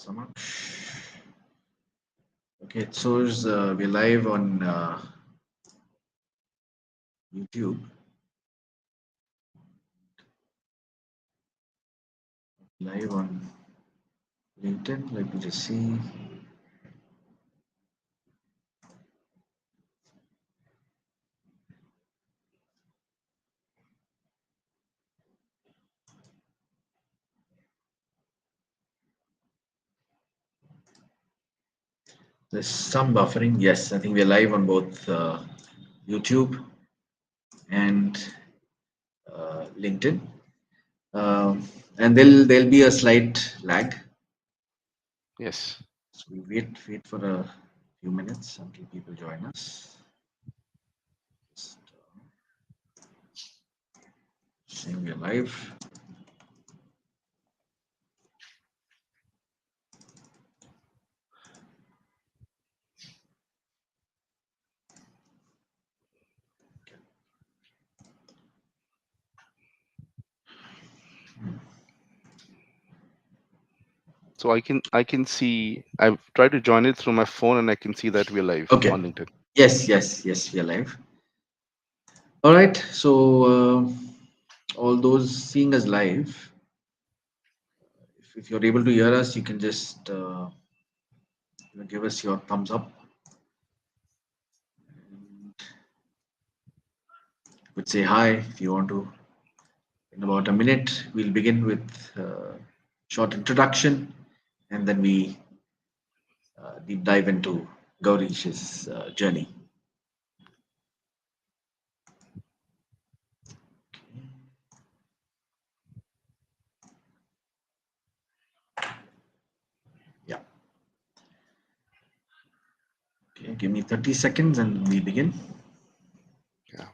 Samaksh. Okay, it shows we're live on YouTube, live on LinkedIn. Let me just see. There's some buffering. Yes, I think we're live on both YouTube and LinkedIn. And there'll be a slight lag. Yes. So we wait for a few minutes until people join us. Just saying we're live. So I can see I've tried to join it through my phone and I can see that we're live Okay. on LinkedIn. Yes, we're live. All right. So all those seeing us live, if you're able to hear us, you can just give us your thumbs up. And would say hi if you want to. In about a minute, we'll begin with short introduction, and then we deep dive into Gaurish's journey. Yeah. Okay. Give me 30 seconds, and we begin. Yeah.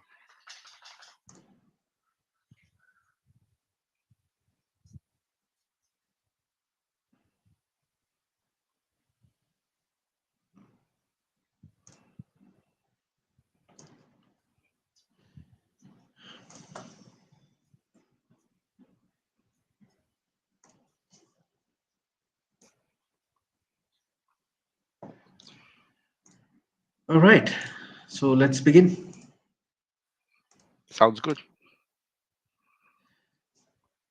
All right. So let's begin. Sounds good.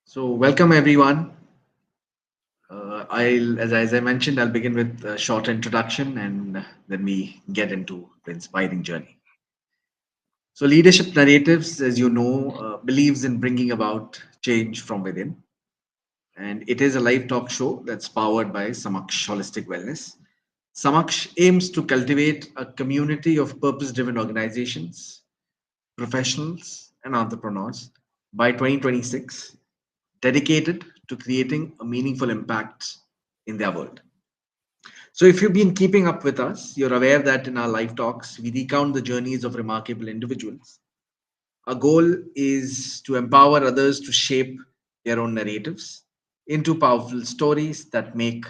So welcome everyone. As I mentioned, I'll begin with a short introduction, and then we get into the inspiring journey. So, leadership narratives, as you know, believes in bringing about change from within, and it is a live talk show that's powered by Samaksh Holistic Wellness. Samaksh aims to cultivate a community of purpose-driven organizations, professionals, and entrepreneurs by 2026, dedicated to creating a meaningful impact in their world. So, if you've been keeping up with us, you're aware that in our live talks, we recount the journeys of remarkable individuals. Our goal is to empower others to shape their own narratives into powerful stories that make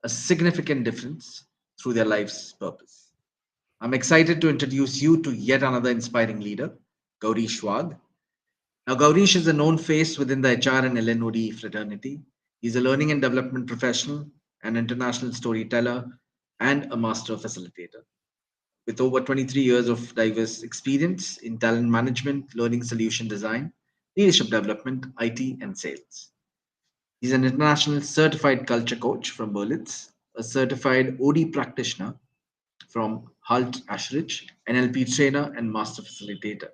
a significant difference through their life's purpose. I'm excited to introduce you to yet another inspiring leader, Gaurish Wagh. Now, Gaurish is a known face within the HR and LNOD fraternity. He's a learning and development professional, an international storyteller, and a master facilitator. With over 23 years of diverse experience in talent management, learning solution design, leadership development, IT, and sales. He's an international certified culture coach from Berlitz, a certified OD practitioner from Halt Ashridge, NLP trainer and master facilitator.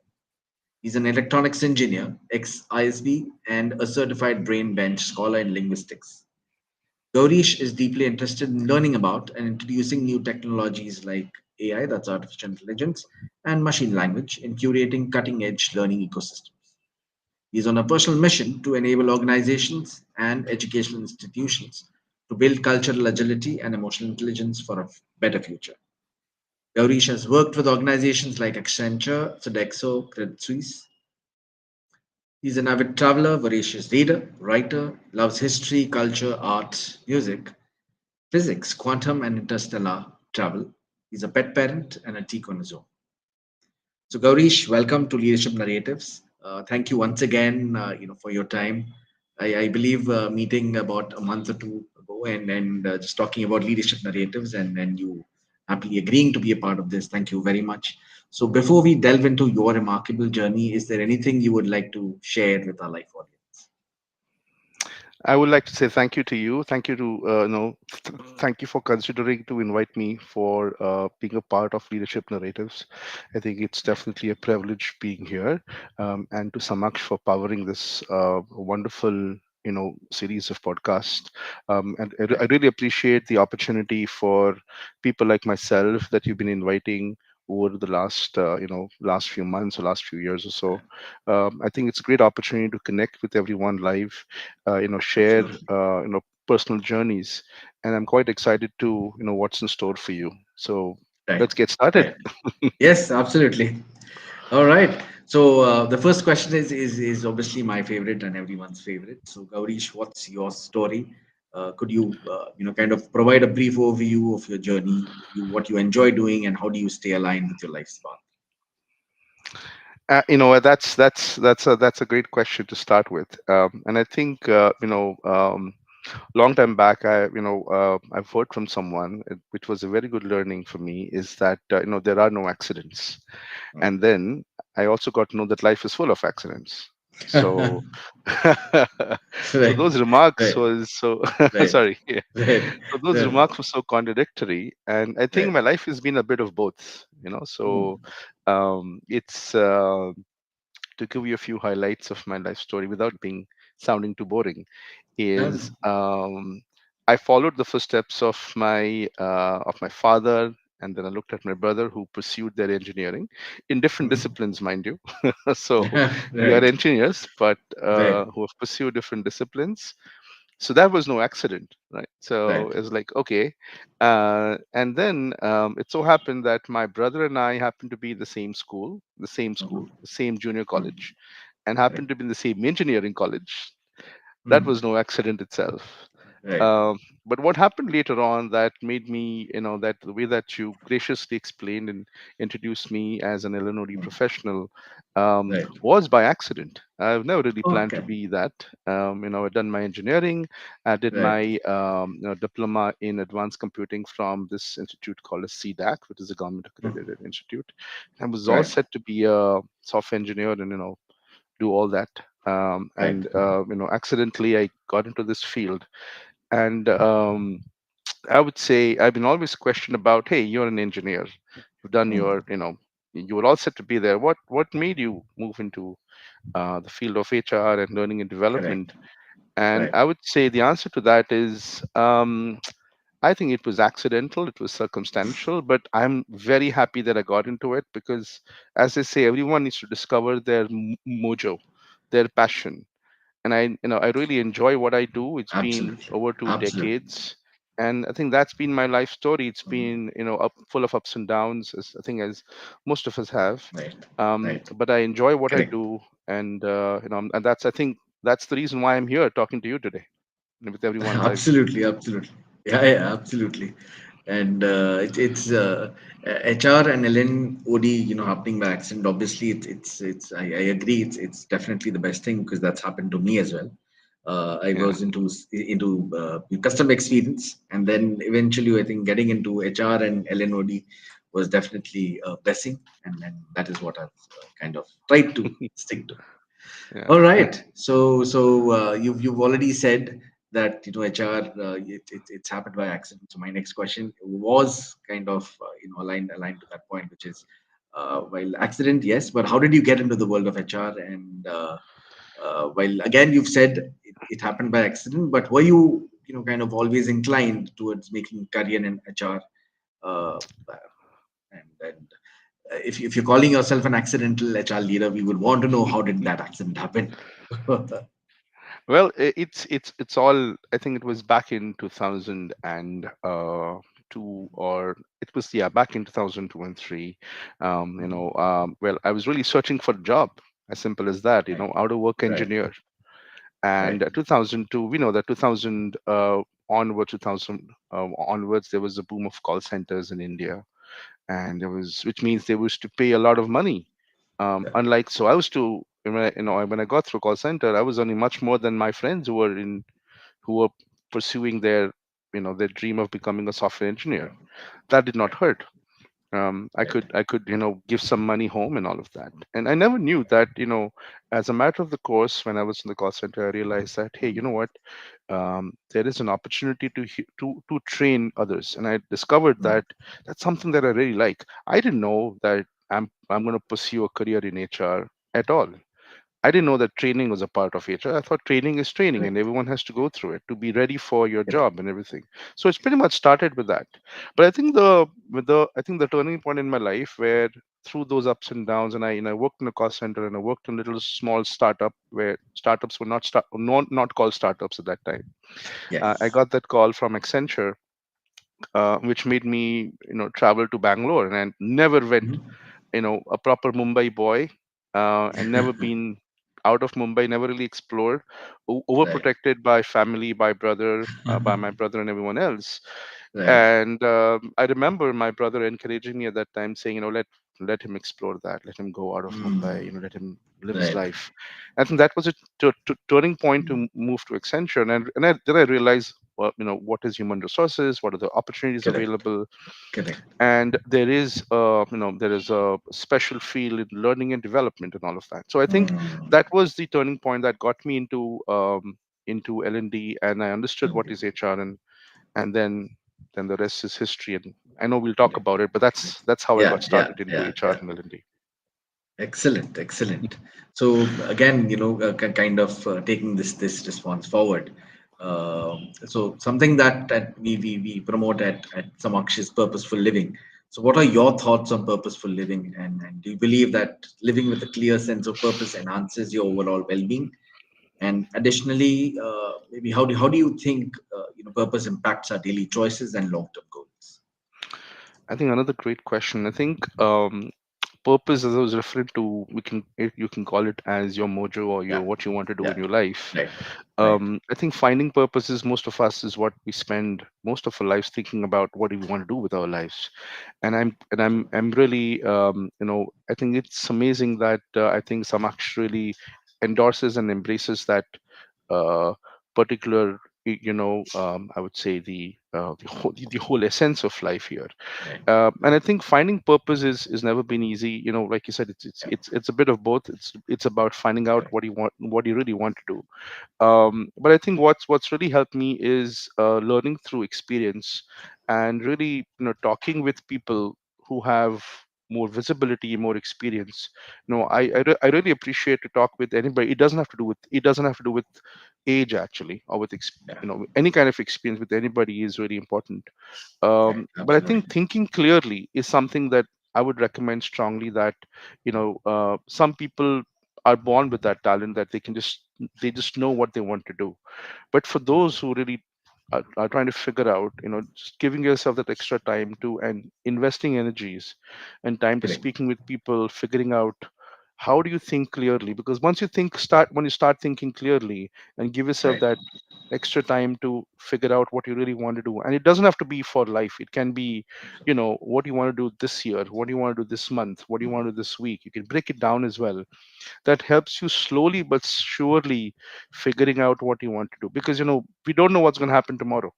He's an electronics engineer, ex-ISB, and a certified brain bench scholar in linguistics. Gaurish is deeply interested in learning about and introducing new technologies like AI, that's artificial intelligence, and machine language in curating cutting edge learning ecosystems. He is on a personal mission to enable organizations and educational institutions to build cultural agility and emotional intelligence for a better future. Gaurish has worked with organizations like Accenture, Sodexo, Credit Suisse. He's an avid traveler, voracious reader, writer, loves history, culture, art, music, physics, quantum, and interstellar travel. He's a pet parent and a tea connoisseur. So, Gaurish, welcome to Leadership Narratives. Thank you once again, for your time. I believe meeting about a month or two ago, and just talking about leadership narratives, and you happily agreeing to be a part of this. Thank you very much. So before we delve into your remarkable journey, is there anything you would like to share with our life audience? I would like to say thank you to you. Thank you to thank you for considering to invite me for being a part of Leadership Narratives. I think it's Right, definitely a privilege being here, and to Samaksh for powering this wonderful series of podcasts. And I right, really appreciate the opportunity for people like myself that you've been inviting over the last last few months or last few years or so. I think it's a great opportunity to connect with everyone live, share absolutely. personal journeys, and I'm quite excited to what's in store for you. So Right, let's get started. right. Yes, absolutely. All right. So the first question is obviously my favorite and everyone's favorite. So Gaurish, what's your story? Could you kind of provide a brief overview of your journey, what you enjoy doing, and how do you stay aligned with your life's path? That's a great question to start with, and I think long time back, I've heard from someone, which was a very good learning for me, is that there are no accidents. Right. And then I also got to know that life is full of accidents. So so Right. those remarks Right. was so Right. sorry, yeah. Right. So those Yeah. remarks were so contradictory, and I think Right. my life has been a bit of both, Hmm. so it's to give you a few highlights of my life story without being sounding too boring, No, is no. I followed the footsteps of my father, and then I looked at my brother who pursued their engineering in different Hmm. disciplines, mind you. So we are Right. engineers, but Right. who have pursued different disciplines. So that was no accident, right? So Right. it's like, okay. And then it so happened that my brother and I happened to be in Hmm. the same junior Hmm. college, and Right. happened to be in the same engineering college. That Hmm. was no accident itself. Right. um, but what happened later on that made me, that the way that you graciously explained and introduced me as an Illinois Hmm. professional, Right. was by accident. I've never really planned to Okay. be that. I've done my engineering. I did Right. my diploma in advanced computing from this institute called a CDAC, which is a government Hmm. accredited institute. I was all Right. set to be a software engineer and do all that. Right. And accidentally I got into this field, and I would say I've been always questioned about, hey, you're an engineer, you've done Hmm. your, you were all set to be there. What made you move into the field of HR and learning and development? Correct. And Right. I would say the answer to that is, I think it was accidental, it was circumstantial, but I'm very happy that I got into it because, as I say, everyone needs to discover their mojo, their passion. And I really enjoy what I do. It's been Absolutely. over two Absolutely. decades, and I think that's been my life story. It's Hmm. been full of ups and downs, as I think as most of us have. Right. Right. But I enjoy what I Correct. do, and and that's, I think that's the reason why I'm here talking to you today and with everyone live. Absolutely, absolutely. Yeah, yeah, absolutely. And it's HR and LNOD, happening by accident. Obviously, I agree. It's definitely the best thing because that's happened to me as well. I Yeah. was into customer experience, and then eventually, I think getting into HR and LNOD was definitely a blessing, and that is what I've kind of tried to stick to. Yeah. All right. So you've already said that HR it's happened by accident. So my next question was kind of aligned to that point, which is while accident, yes, but how did you get into the world of HR? And while again you've said it happened by accident, but were you kind of always inclined towards making career in HR? Uh, and if you're calling yourself an accidental HR leader, we would want to know how did that accident happen? Well, it's all. I think it was back in 2002, or it was, yeah, back in 2002 and three. Well, I was really searching for a job, as simple as that. Right, Out of work right, engineer, and right. 2002. We know that 2000 onward, 2000 onwards, there was a boom of call centers in India, and there was, which means they was to pay a lot of money. Yeah, Unlike, so I was to when I got through call center, I was earning much more than my friends who were pursuing their their dream of becoming a software engineer. That did not Right. hurt. I Right. could give some money home and all of that. And I never knew that, as a matter of the course, when I was in the call center, I realized that, hey, you know what, there is an opportunity to train others. And I discovered Mm. that that's something that I really like. I didn't know that I'm going to pursue a career in HR at all. I didn't know that training was a part of HR. I thought training is training and Correct. everyone has to go through it to be ready for your Correct. job and everything. So it's pretty much started with that. But I think the turning point in my life where through those ups and downs, and I worked in a call center and I worked in a little small startup where startups were not called startups at that time. I Yes. got that call from Accenture, which made me travel to Bangalore, and I never went, Mhm. a proper Mumbai boy, and never been out of Mumbai, never really explored, Right. overprotected by family, by my brother and everyone else. Right. And I remember my brother encouraging me at that time, saying, let him explore that, let him go out of Mumbai, Mm. let him live his Right. life. I think that was a turning point to Mm. move to Accenture, then I realized, well, what is human resources, what are the opportunities Correct. available, Correct. and there is a special field in learning and development and all of that. So I think Mm. that was the turning point that got me into L&D, and I understood what is HR, and then the rest is history. And I know we'll talk Correct. about it, but that's how I Yeah. got Yeah. started into Yeah. HR Yeah. and L&D. Excellent, excellent. So again, kind of taking this response forward. So something that we promote at Samaksh is purposeful living. So what are your thoughts on purposeful living, and do you believe that living with a clear sense of purpose enhances your overall well-being? And additionally, maybe how do you think purpose impacts our daily choices and long-term goals? I think another great question. I think purpose, as I was referring to, you can call it as your mojo or your Yeah, what you want to do in yeah, your life. right, right, I think finding purposes, most of us, is what we spend most of our lives thinking about. What do we want to do with our lives? And I'm really, I think it's amazing that I think Samaksh really endorses and embraces that uh, particular, I would say the whole essence of life here. right, And I right. think finding purpose is never been easy. Like you said, Yeah, it's a bit of both. It's about finding out correct, what you really want to do. But I think what's really helped me is learning through experience, and really talking with people who have more visibility, more experience. I really appreciate to talk with anybody. It doesn't have to do with age, actually, or with yeah, any kind of experience with anybody is really important. right, But I think absolutely, thinking clearly is something that I would recommend strongly. That some people are born with that talent, that they just know what they want to do. But for those who really are trying to figure out, just giving yourself that extra time to, and investing energies and time to correct, speaking with people, figuring out how do you think clearly. Because when you start thinking clearly and give yourself right, that extra time to figure out what you really want to do, and it doesn't have to be for life. It can be, what you want to do this year, what do you want to do this month, what do you want to do this week. You can break it down as well. That helps you slowly but surely figuring out what you want to do, because we don't know what's going to happen tomorrow.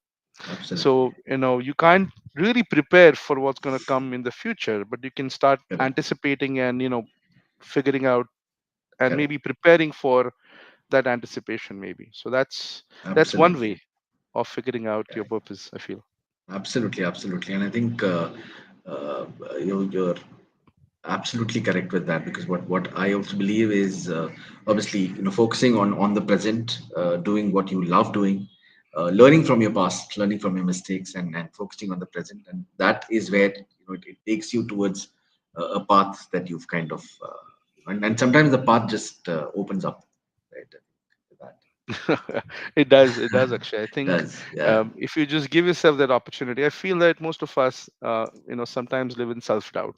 absolutely, So you can't really prepare for what's going to come in the future, but you can start correct, anticipating and figuring out, and correct, maybe preparing for that anticipation, maybe. So that's one absolutely, way of figuring out your correct, purpose, I feel. absolutely, absolutely. And I think you're absolutely correct with that, because what I also believe is obviously focusing on the present, doing what you love doing, learning from your past, learning from your mistakes, and focusing on the present, and that is where it takes you towards a path that you've kind of and sometimes the path just opens up, right? With that. It does actually. I think Does, yeah, if you just give yourself that opportunity, I feel that most of us sometimes live in self-doubt.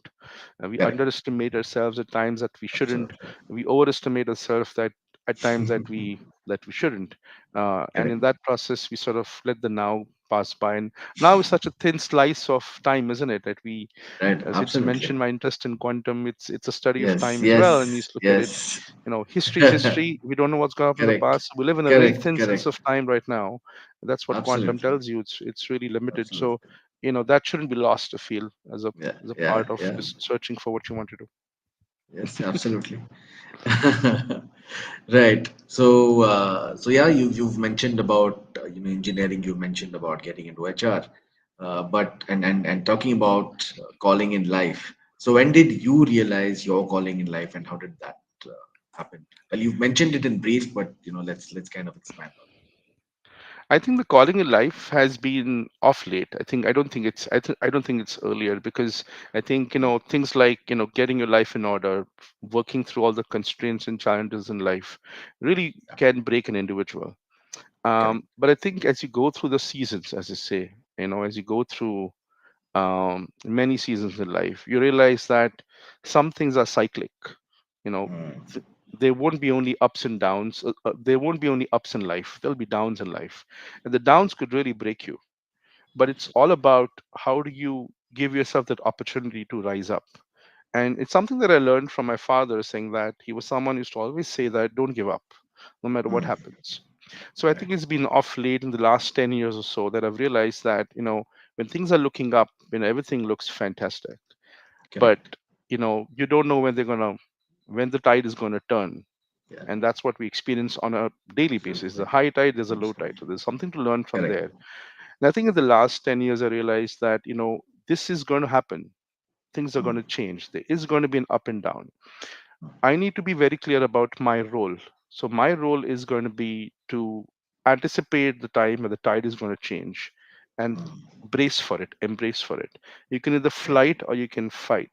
We correct, underestimate ourselves at times that we shouldn't. absolutely. We overestimate ourselves that at times that we that we shouldn't. And in Correct. that process, we sort of let the now pass by. And now is such a thin slice of time, isn't it? That we, Right. since you Absolutely. mentioned my interest in quantum, it's a study of Yes. time as well. And you Yes. just look at it, Yes. history is history. We don't know what's going to happen in the Correct. past. We live in a very Correct. thin sense Correct. of time right now. That's what quantum Absolutely. tells you. It's really limited. So, Absolutely. that shouldn't be lost to feel Yeah. as a Yeah. part of Yeah. just searching for what you want to Yes. do. Absolutely. Right. So, so yeah, you've mentioned about engineering. You mentioned about getting into HR, but and talking about calling in life. So, when did you realize your calling in life, and how did that happen? Well, you've mentioned it in brief, but let's kind of expand on I think the calling in life has been off late. I don't think it's earlier, because I think things like getting your life in order, working through all the constraints and challenges in life, really it. Yeah. can break an individual. Correct. But I think as you go through the seasons, as you say, as you go through many seasons in life, you realize that some things are cyclic. You know, Mm, th- there won't be only ups and downs. There won't be only ups in life. There'll be downs in life, and the downs could really break you. But it's all about how do you give yourself that opportunity to rise up. And it's something that I learned from my father, saying that he was someone who used to always say that don't give up, no matter what mm, happens. So I right. think it's been off late in the last 10 years or so that I've realized that, when things are looking up, when everything looks fantastic, but Correct. you don't know when the tide is going to turn. Yeah. And that's what we experience on a daily basis. The Absolutely. high tide, there's a low tide. Absolutely. So there's something to learn from Correct. there. And I think in the last 10 years, I realized that, this is going to happen. Things are going Mm, to change. There is going to be an up and down. I need to be very clear about my role. So my role is going to be to anticipate the time when the tide is going to change and mm, brace for it, embrace for it. You can either right. flight or you can fight.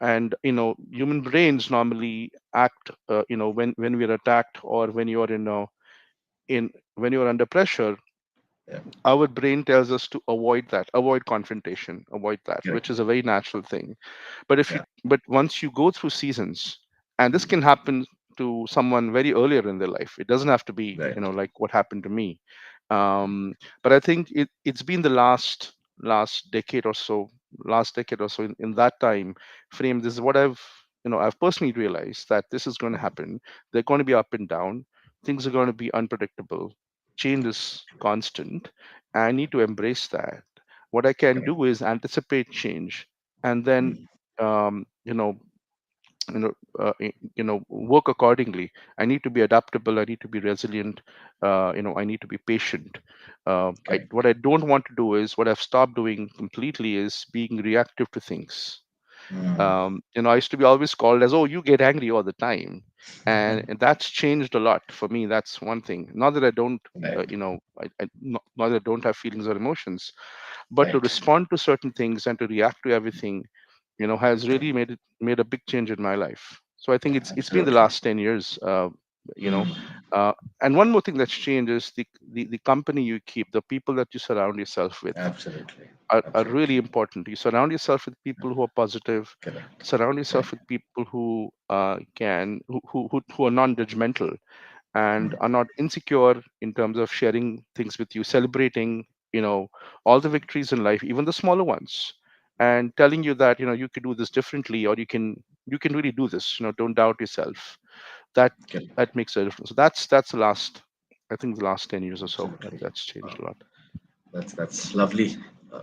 And human brains normally act, when we're attacked, or when you're in when you're under pressure, Yeah. our brain tells us to avoid confrontation, avoid that, which Correct. is a very natural thing. Yeah. But once you go through seasons, and this can Mm, happen to someone very earlier in their life, it doesn't have to be right. like what happened to me. Mm, But I think it's been the last decade or so, in that time frame, this is what I've personally realized, that this is going to mm, happen. They're going to be up and down. Things are going to be unpredictable. Change is constant. I need to embrace that. What I can correct. do is anticipate change, and then Mm, um, you know work accordingly. I need to be adaptable. I need to be resilient. I need to be patient. correct. What I don't want to do is, what I've stopped doing completely, is being reactive to things. Mm, I used to be always called as, oh, you get angry all the time. And that's changed a lot for me. That's one thing. Not that I don't, right. not that I don't have feelings or emotions, but to Right. respond to certain things and to react to everything, has really Correct. made a big change in my life. So I think Yeah. it's been the Absolutely. last 10 years. You know, Mm, uh, and one more thing that's changed is the company you keep, the people that you surround yourself with absolutely. are really Absolutely. important. You surround yourself with people who are positive. Correct. Surround yourself Correct. with people who who are non-judgmental and Mm, are not insecure in terms of sharing things with you, celebrating, you know, all the victories in life, even the smaller ones, and telling you that you can do this differently, or you can really do this. Don't doubt yourself. That correct. that makes a difference. So that's the last, I think, the last 10 years or so. Absolutely. That's changed a lot. That's lovely.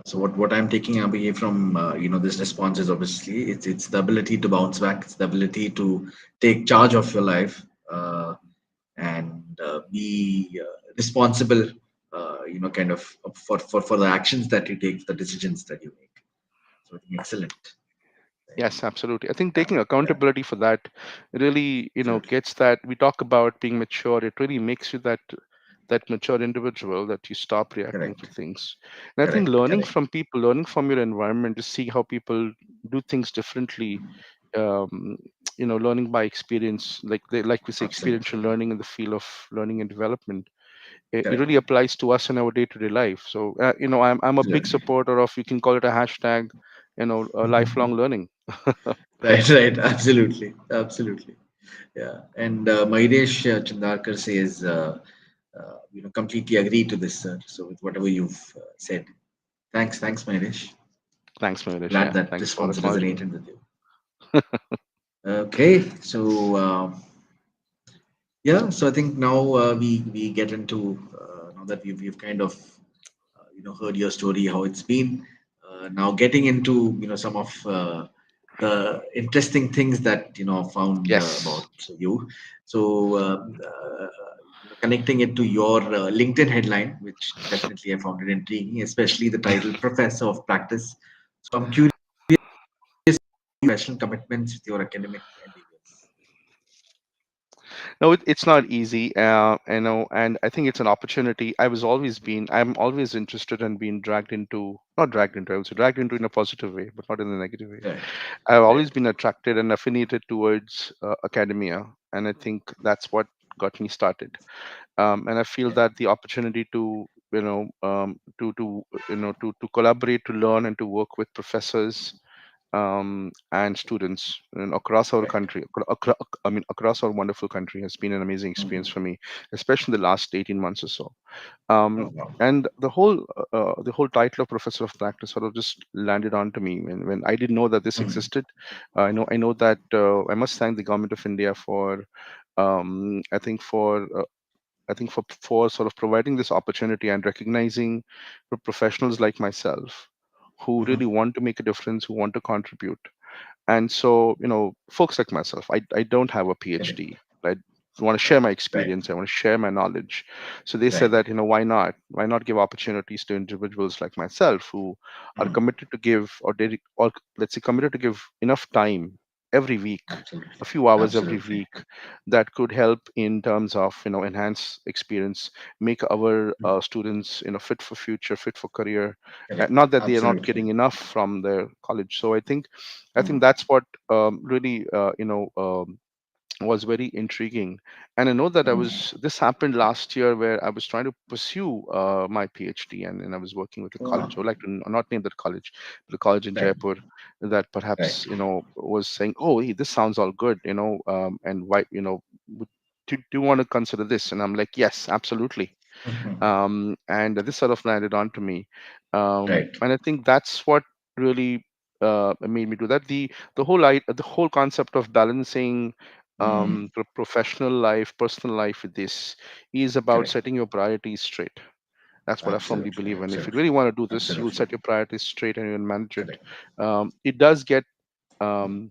So what I'm taking away from this response is obviously it's the ability to bounce back. It's the ability to take charge of your life and be responsible. Kind of for the actions that you take, the decisions that you make. So I think excellent. Right. Yes, absolutely. I think Yeah. taking Yeah. accountability for that really, Absolutely. gets that. We talk about being mature. It really makes you that mature individual, that you stop reacting to Correct. things. And I think Correct. learning Correct. from people, learning from your environment, to see how people do things differently. Um, learning by experience, like we say, experiential Absolutely. learning in the field of learning and development. It really Correct. applies to us in our day-to-day life. So, I'm a big Absolutely. supporter of, you can call it a hashtag, lifelong learning. Right. Right. Absolutely. Absolutely. Yeah, and Mairesh Chandarkar says, completely agree to this, sir. So with whatever you've said, thanks, Mairesh. Thanks, Manish. Glad Yeah, that thanks for response acknowledging resonated with you. Okay, so yeah, so I think now we get into now that we've kind of heard your story, how it's been. Now getting into some of the interesting things that found Yes. about you. So connecting it to your LinkedIn headline, which definitely I found it intriguing, especially the title "Professor of Practice." So I'm curious, professional commitments with your academic endeavors. No, it's not easy, and I think it's an opportunity. I'm always interested in being dragged into, not dragged into, I would say dragged into in a positive way, but not in a negative way. Right, I've always right. been attracted and affiliated towards academia, and I think that's what got me started. And I feel Yeah. that the opportunity to to collaborate, to learn, and to work with professors and students across our Right. country, across our wonderful country, has been an amazing experience Mhm. for me, especially in the last 18 months or so. Oh, Um, wow. and the whole title of professor of practice sort of just landed onto me when I didn't know that this Mm. existed. I know that I must thank the government of India for um, I think for uh, I think for sort of providing this opportunity and recognizing professionals like myself who Mhm. really want to make a difference, who want to contribute. And so, folks like myself, I don't have a Correct. PhD. I want to share Right. my Right. experience. I want to share my knowledge. So they said Right. that, why not? Why not give opportunities to individuals like myself who are Mm. committed to give, or let's say committed to give enough time every week, Absolutely. a few hours every Absolutely. week, that could help in terms of, enhance experience, make our Mm. students, fit for future, fit for career. Correct. Not that they are not Absolutely. getting enough from their college. So I think Mm. that's what really was very intriguing. And I know that Mm. this happened last year where I was trying to pursue my PhD, and I was working with a college. Wow. I would like to not name that college, but a college in Right. Jaipur that Right. perhaps was saying, oh, hey, this sounds all good, and why, do you want to consider this? And I'm like, yes, absolutely. Mhm. And this sort of landed onto me. Right. And I think that's what really made me do that. The whole concept of balancing Mm. professional life, personal life with this is about Correct. setting your priorities straight. That's what I firmly Absolutely. believe. And if you Absolutely. really want to do this, you'll Absolutely. set your priorities straight and you'll manage it. Correct. It does get um,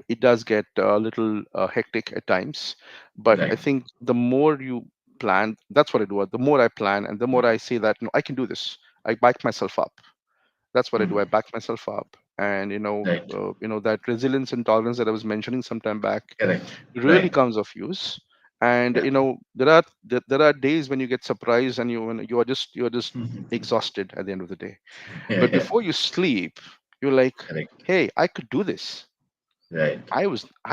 a little hectic at times, but I Right. think the more you plan, that's what I do. The more I plan and the more Mm. I say that, no, I can do this, I back myself up. That's what I do. I Mm. back myself up. And Right. that resilience and tolerance that I was mentioning some time back Correct. really Right. comes of use. And Yeah. there are days when you get surprised and you're just Mhm. exhausted at the end of the day. Yeah. But Yeah. before you sleep, you're like, Correct. hey, I could do this. Right. I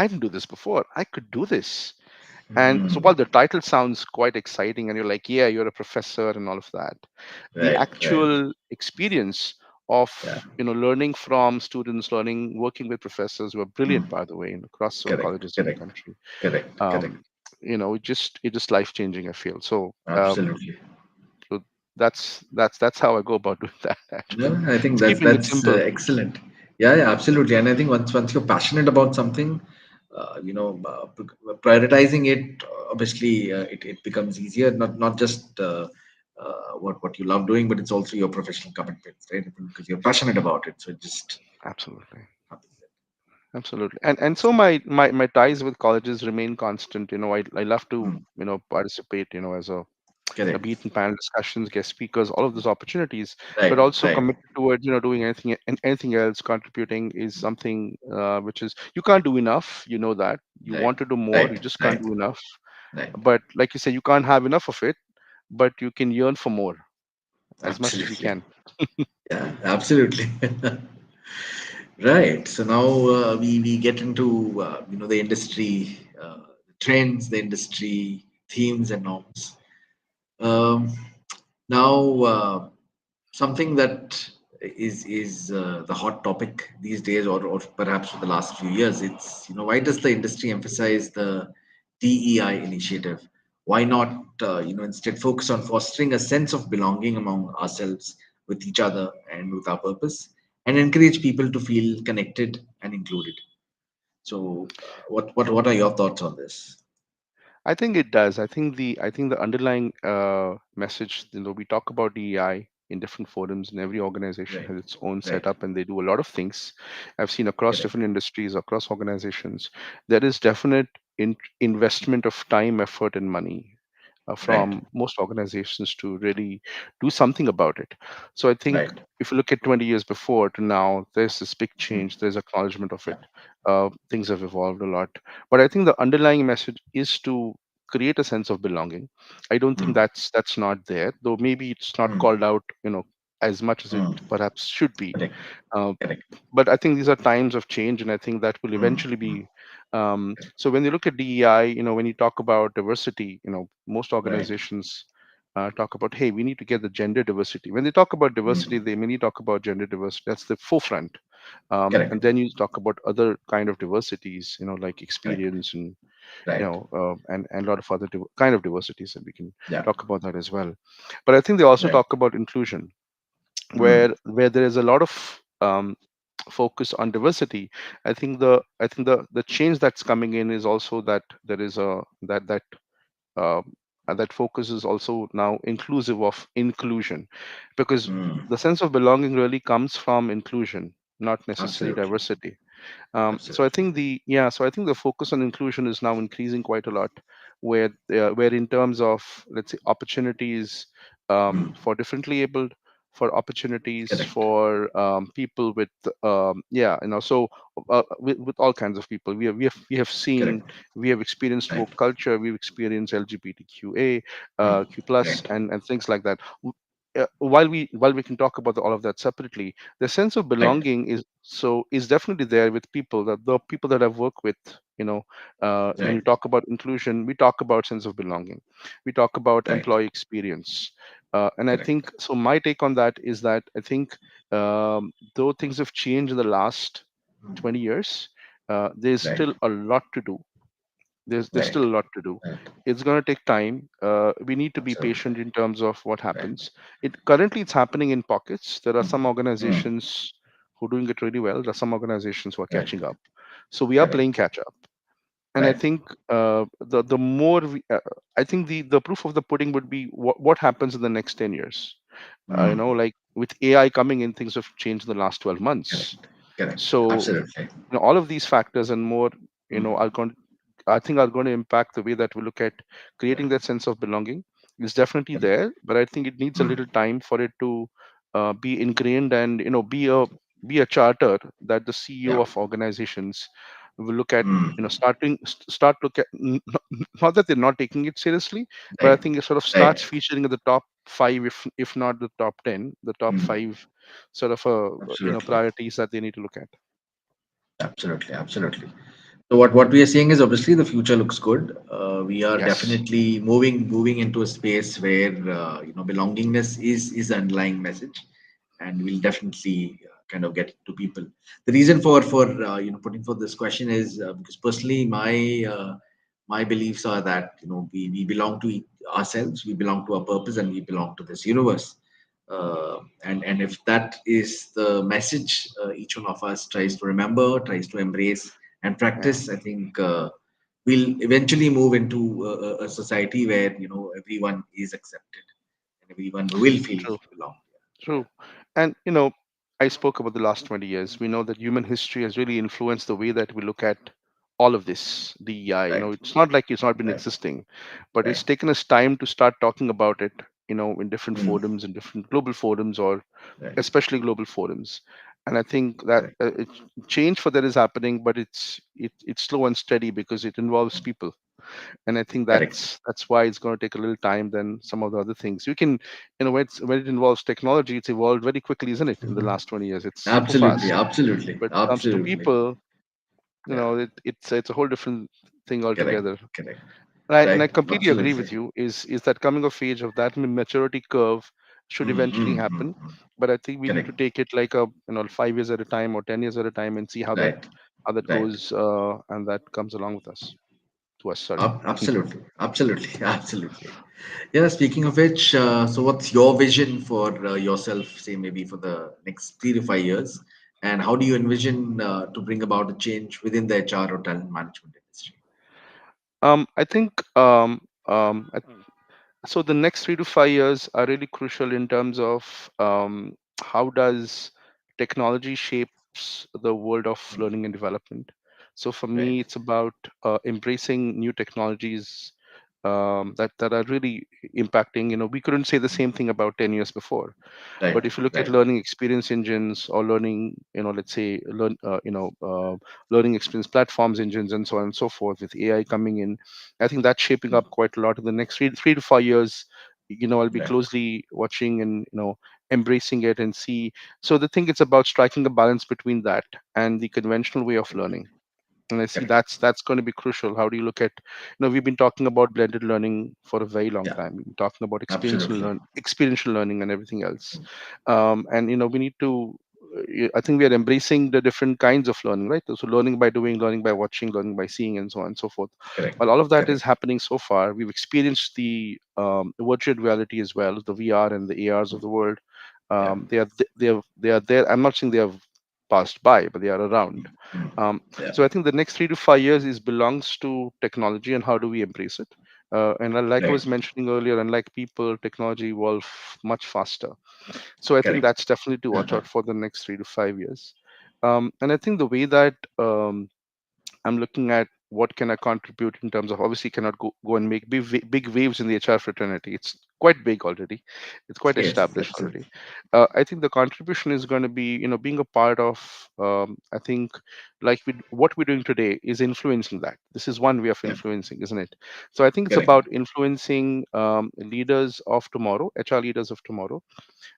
didn't do this before. I could do this. And so Mm. while the title sounds quite exciting and you're like, yeah, you're a professor and all of that, the Right. Right. actual experience of Yeah. learning from students, learning, working with professors who are brilliant, Mm. by the way, across our Correct. colleges in the Correct. country. Correct. Correct. Um, it just life changing, I feel. Absolutely. So that's how I go about doing that. No, Actually, I think it's that's keeping it that's simple. excellent. Yeah, yeah, absolutely. And I think once you're passionate about something, prioritizing it, obviously, it becomes easier. Not just what you love doing, but it's also your professional commitments, right? I think because you're passionate about it, so it just Absolutely. happens. Absolutely. And so Excellent. my ties with colleges remain constant. I love to, Mm. participate, as a Correct. be it in panel discussions, guest speakers, all of those opportunities, but Right. also Right. committed towards, doing anything else. Contributing is something which is, you can't do enough. You know that. You Right. want to do more, you Right. just can't Right. do enough. Right. But like you say, you can't have enough of it, but you can yearn for more as much as you Absolutely. can. Yeah. Absolutely. Right. So now we get into the industry trends, the industry themes and norms. Um, now something that is the hot topic these days, or perhaps for the last few years. It's, why does the industry emphasize the DEI initiative? Why not, instead focus on fostering a sense of belonging among ourselves, with each other, and with our purpose, and encourage people to feel connected and included? So, what are your thoughts on this? I think it does. I think the underlying message, we talk about DEI in different forums, and every organization Right, has its own right, setup, and they do a lot of things. I've seen across correct, different industries, across organizations, there is definite investment of time, effort, and money right, from most organizations to really do something about it. So I think right. if you look at 20 years before to now, there's this big Mm, change. There's acknowledgement of yeah, it. Things have evolved a lot, but I think the underlying message is to create a sense of belonging. I don't think mm, that's not there, though maybe it's not mm, called out, as much as it mm, perhaps should be. correct, Uh, correct. but I think these are times of change, and I think that will Mm, eventually mm, be. So when you look at DEI, when you talk about diversity, most right, organizations talk about, hey, we need to get the gender diversity. When they talk about diversity, mm, they mainly talk about gender diversity. That's the forefront. And correct, then you talk about other kind of diversities, like correct, experience and right, and a lot of other kind of diversities, and we can yeah, talk about that as well. But I think they also right, talk about inclusion, mm, where there is a lot of focus on diversity. I think the change that's coming in is also that there is a uh, that focus is also now inclusive of inclusion, because mm, the sense of belonging really comes from inclusion, not necessarily absolutely, diversity. absolutely, So I think the focus on inclusion is now increasing quite a lot, where in terms of, let's say, opportunities mm, for differently abled, for opportunities correct, for people with with all kinds of people. We have seen, correct, we have experienced right, woke culture, we've experienced LGBTQA, mm, Q plus, right, and things like that. While we can talk about all of that separately, the sense of right, belonging is definitely there with people, that the people that I've worked with. you know when right, you talk about inclusion, we talk about sense of belonging, we talk about right, employee experience, and I correct, think so. My take on that is that I think, though things have changed in the last mm, 20 years, there's right, still a lot to do. There's right, still a lot to do. right, It's going to take time. We need to be absolutely, patient in terms of what right, happens. It's happening in pockets. There are mm, some mm, organizations who are doing it really well. There are some organizations who are right, catching up. So we are correct, playing catch up. And I right, think the more I think the proof of the pudding would be what happens in the next 10 years. mm, Like with AI coming in, things have changed in the last 12 months. correct, correct, So absolutely, all of these factors and more, mm, are going, I think, are going to impact the way that we look at creating right, that sense of belonging. It's definitely correct, there, but I think it needs a mm, little time for it to be ingrained, and be a charter that the CEO yeah, of organizations will look at. mm, Start look at, not that they're not taking it seriously, but I right, think it sort of right, starts featuring in the top five, if not the top 10, the top mm, five sort of absolutely. priorities that they need to look at. Absolutely, absolutely. So what we are seeing is, obviously the future looks good. We are Yes. definitely moving into a space where, belongingness is the underlying message, and we'll definitely kind of get to people. The reason for putting forth this question is, because personally my beliefs are that, we belong to ourselves, we belong to our purpose, and we belong to this universe. And if that is the message, each one of us tries to remember, tries to embrace and Yeah. practice, I think we'll eventually move into a society where, everyone is accepted and everyone will feel True. belong. Yeah, True. And I spoke about the last 20 years. We know that human history has really influenced the way that we look at all of this DEI. yeah. Right, It's not like it's not been right, existing, but right. it's taken us time to start talking about it, in different Mm, forums, in different global forums, or right, especially global forums. And I think that correct, change for that is happening, but it's slow and steady because it involves people. And I think correct. that's why it's going to take a little time than some of the other things. You can, when it involves technology, it's evolved very quickly, isn't it? In the last 20 years, it's super Absolutely, fast. absolutely, But it comes to absolutely. people, Yeah, it's a whole different thing correct, altogether. correct. And I Right, completely agree absolutely. with you. Is that coming of age of that maturity curve should eventually happen. But I think we need to Correct. take it like a 5 years at a time or 10 years at a time and see Right. how that Right. goes, and that comes along with us, to us. Sorry. Absolutely. Absolutely. Absolutely. Yeah. Speaking of which, so what's your vision for yourself, say maybe for the next 3 to 5 years, and how do you envision to bring about a change within the HR or talent management industry? I think so the next 3 to 5 years are really crucial in terms of how does technology shapes the world of learning and development. So for Right. me, it's about embracing new technologies that are really impacting. We couldn't say the same thing about 10 years before. Right. But if you look at Right. learning experience engines or learning, let's say learning experience platforms engines and so on and so forth, with AI coming in, I think that's shaping up quite a lot in the next 3 to 5 years. I'll be Right. closely watching and embracing it and see. So the thing it's about striking a balance between that and the conventional way of learning. And I see Correct. that's going to be crucial. How do you look at, we've been talking about blended learning for a very long Yeah. time. We've been talking about Absolutely. experiential learning and everything else. And we need to. I think we are embracing the different kinds of learning, right? So learning by doing, learning by watching, learning by seeing, and so on and so forth. Correct. While all of that is Correct. happening so far, we've experienced the virtual reality as well, the VR and the ARs of the world. Yeah. They are there. I'm not saying they have passed by, but they are around. Mm. Yeah. So I think the next 3 to 5 years is belongs to technology and how do we embrace it. Like I Right. was mentioning earlier, unlike people, technology evolve much faster. So I think Correct. that's definitely to watch out for the next 3 to 5 years. And I think the way that I'm looking at what can I contribute in terms of, obviously cannot go and make big waves in the HR fraternity. It's quite big already. It's quite Yes. established already. Absolutely. I think the contribution is going to be, being a part of, I think, like what we're doing today is influencing that. This is one way of Yeah. influencing, isn't it? So I think it's Correct. about influencing leaders of tomorrow, HR leaders of tomorrow.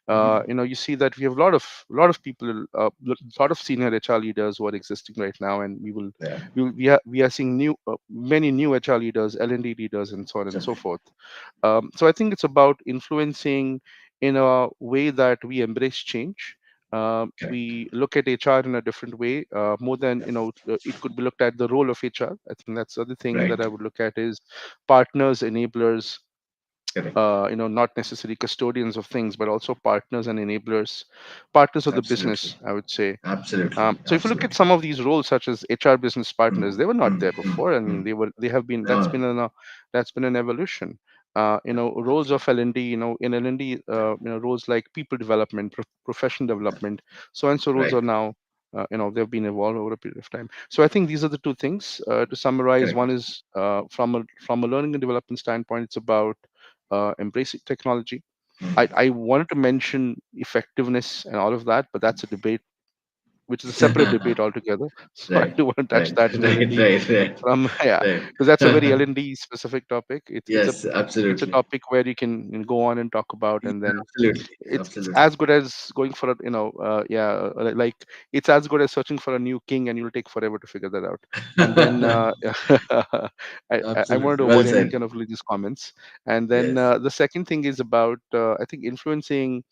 You see that we have a lot of people, lot of senior HR leaders who are existing right now, and Yeah. we are seeing many new HR leaders, L&D leaders, and so on and so Absolutely. forth. So I think it's about influencing in a way that we embrace change. Correct. We look at HR in a different way, more than, Yeah. it could be looked at the role of HR. I think that's the other thing that Right. I would look at is partners, enablers, Correct. not necessarily custodians of things, but also partners and enablers, partners of the Absolutely. business, I would say. Absolutely. So if you look at Absolutely. some of these roles, such as HR business partners, Mm. they were not Mm. there Mm. before. I mean, Mm. they have been. No. That's been an evolution. Roles of Absolutely. L&D. In L&D, roles like people development, professional development, so and so roles Right. are now. They've been evolved over a period of time. So I think these are the two things. To summarize, one Correct. is from a learning and development standpoint, it's about embracing technology. I Mm. wanted to mention effectiveness and all of that, but that's a debate which is a separate debate altogether. So I Right. don't want to touch Right. that in Right. L&D Right. Right. from yeah, because that's a very Right. L&D specific topic. Yes. It's a Absolutely. topic where you can go on and talk about, Yeah, and then absolutely. it's Absolutely. as good as going for a like it's as good as searching for a new king, and you'll take forever to figure that out. And then I wanted Absolutely. to Well avoid any said. kind of religious comments. And then Yes. the second thing is about I think influencing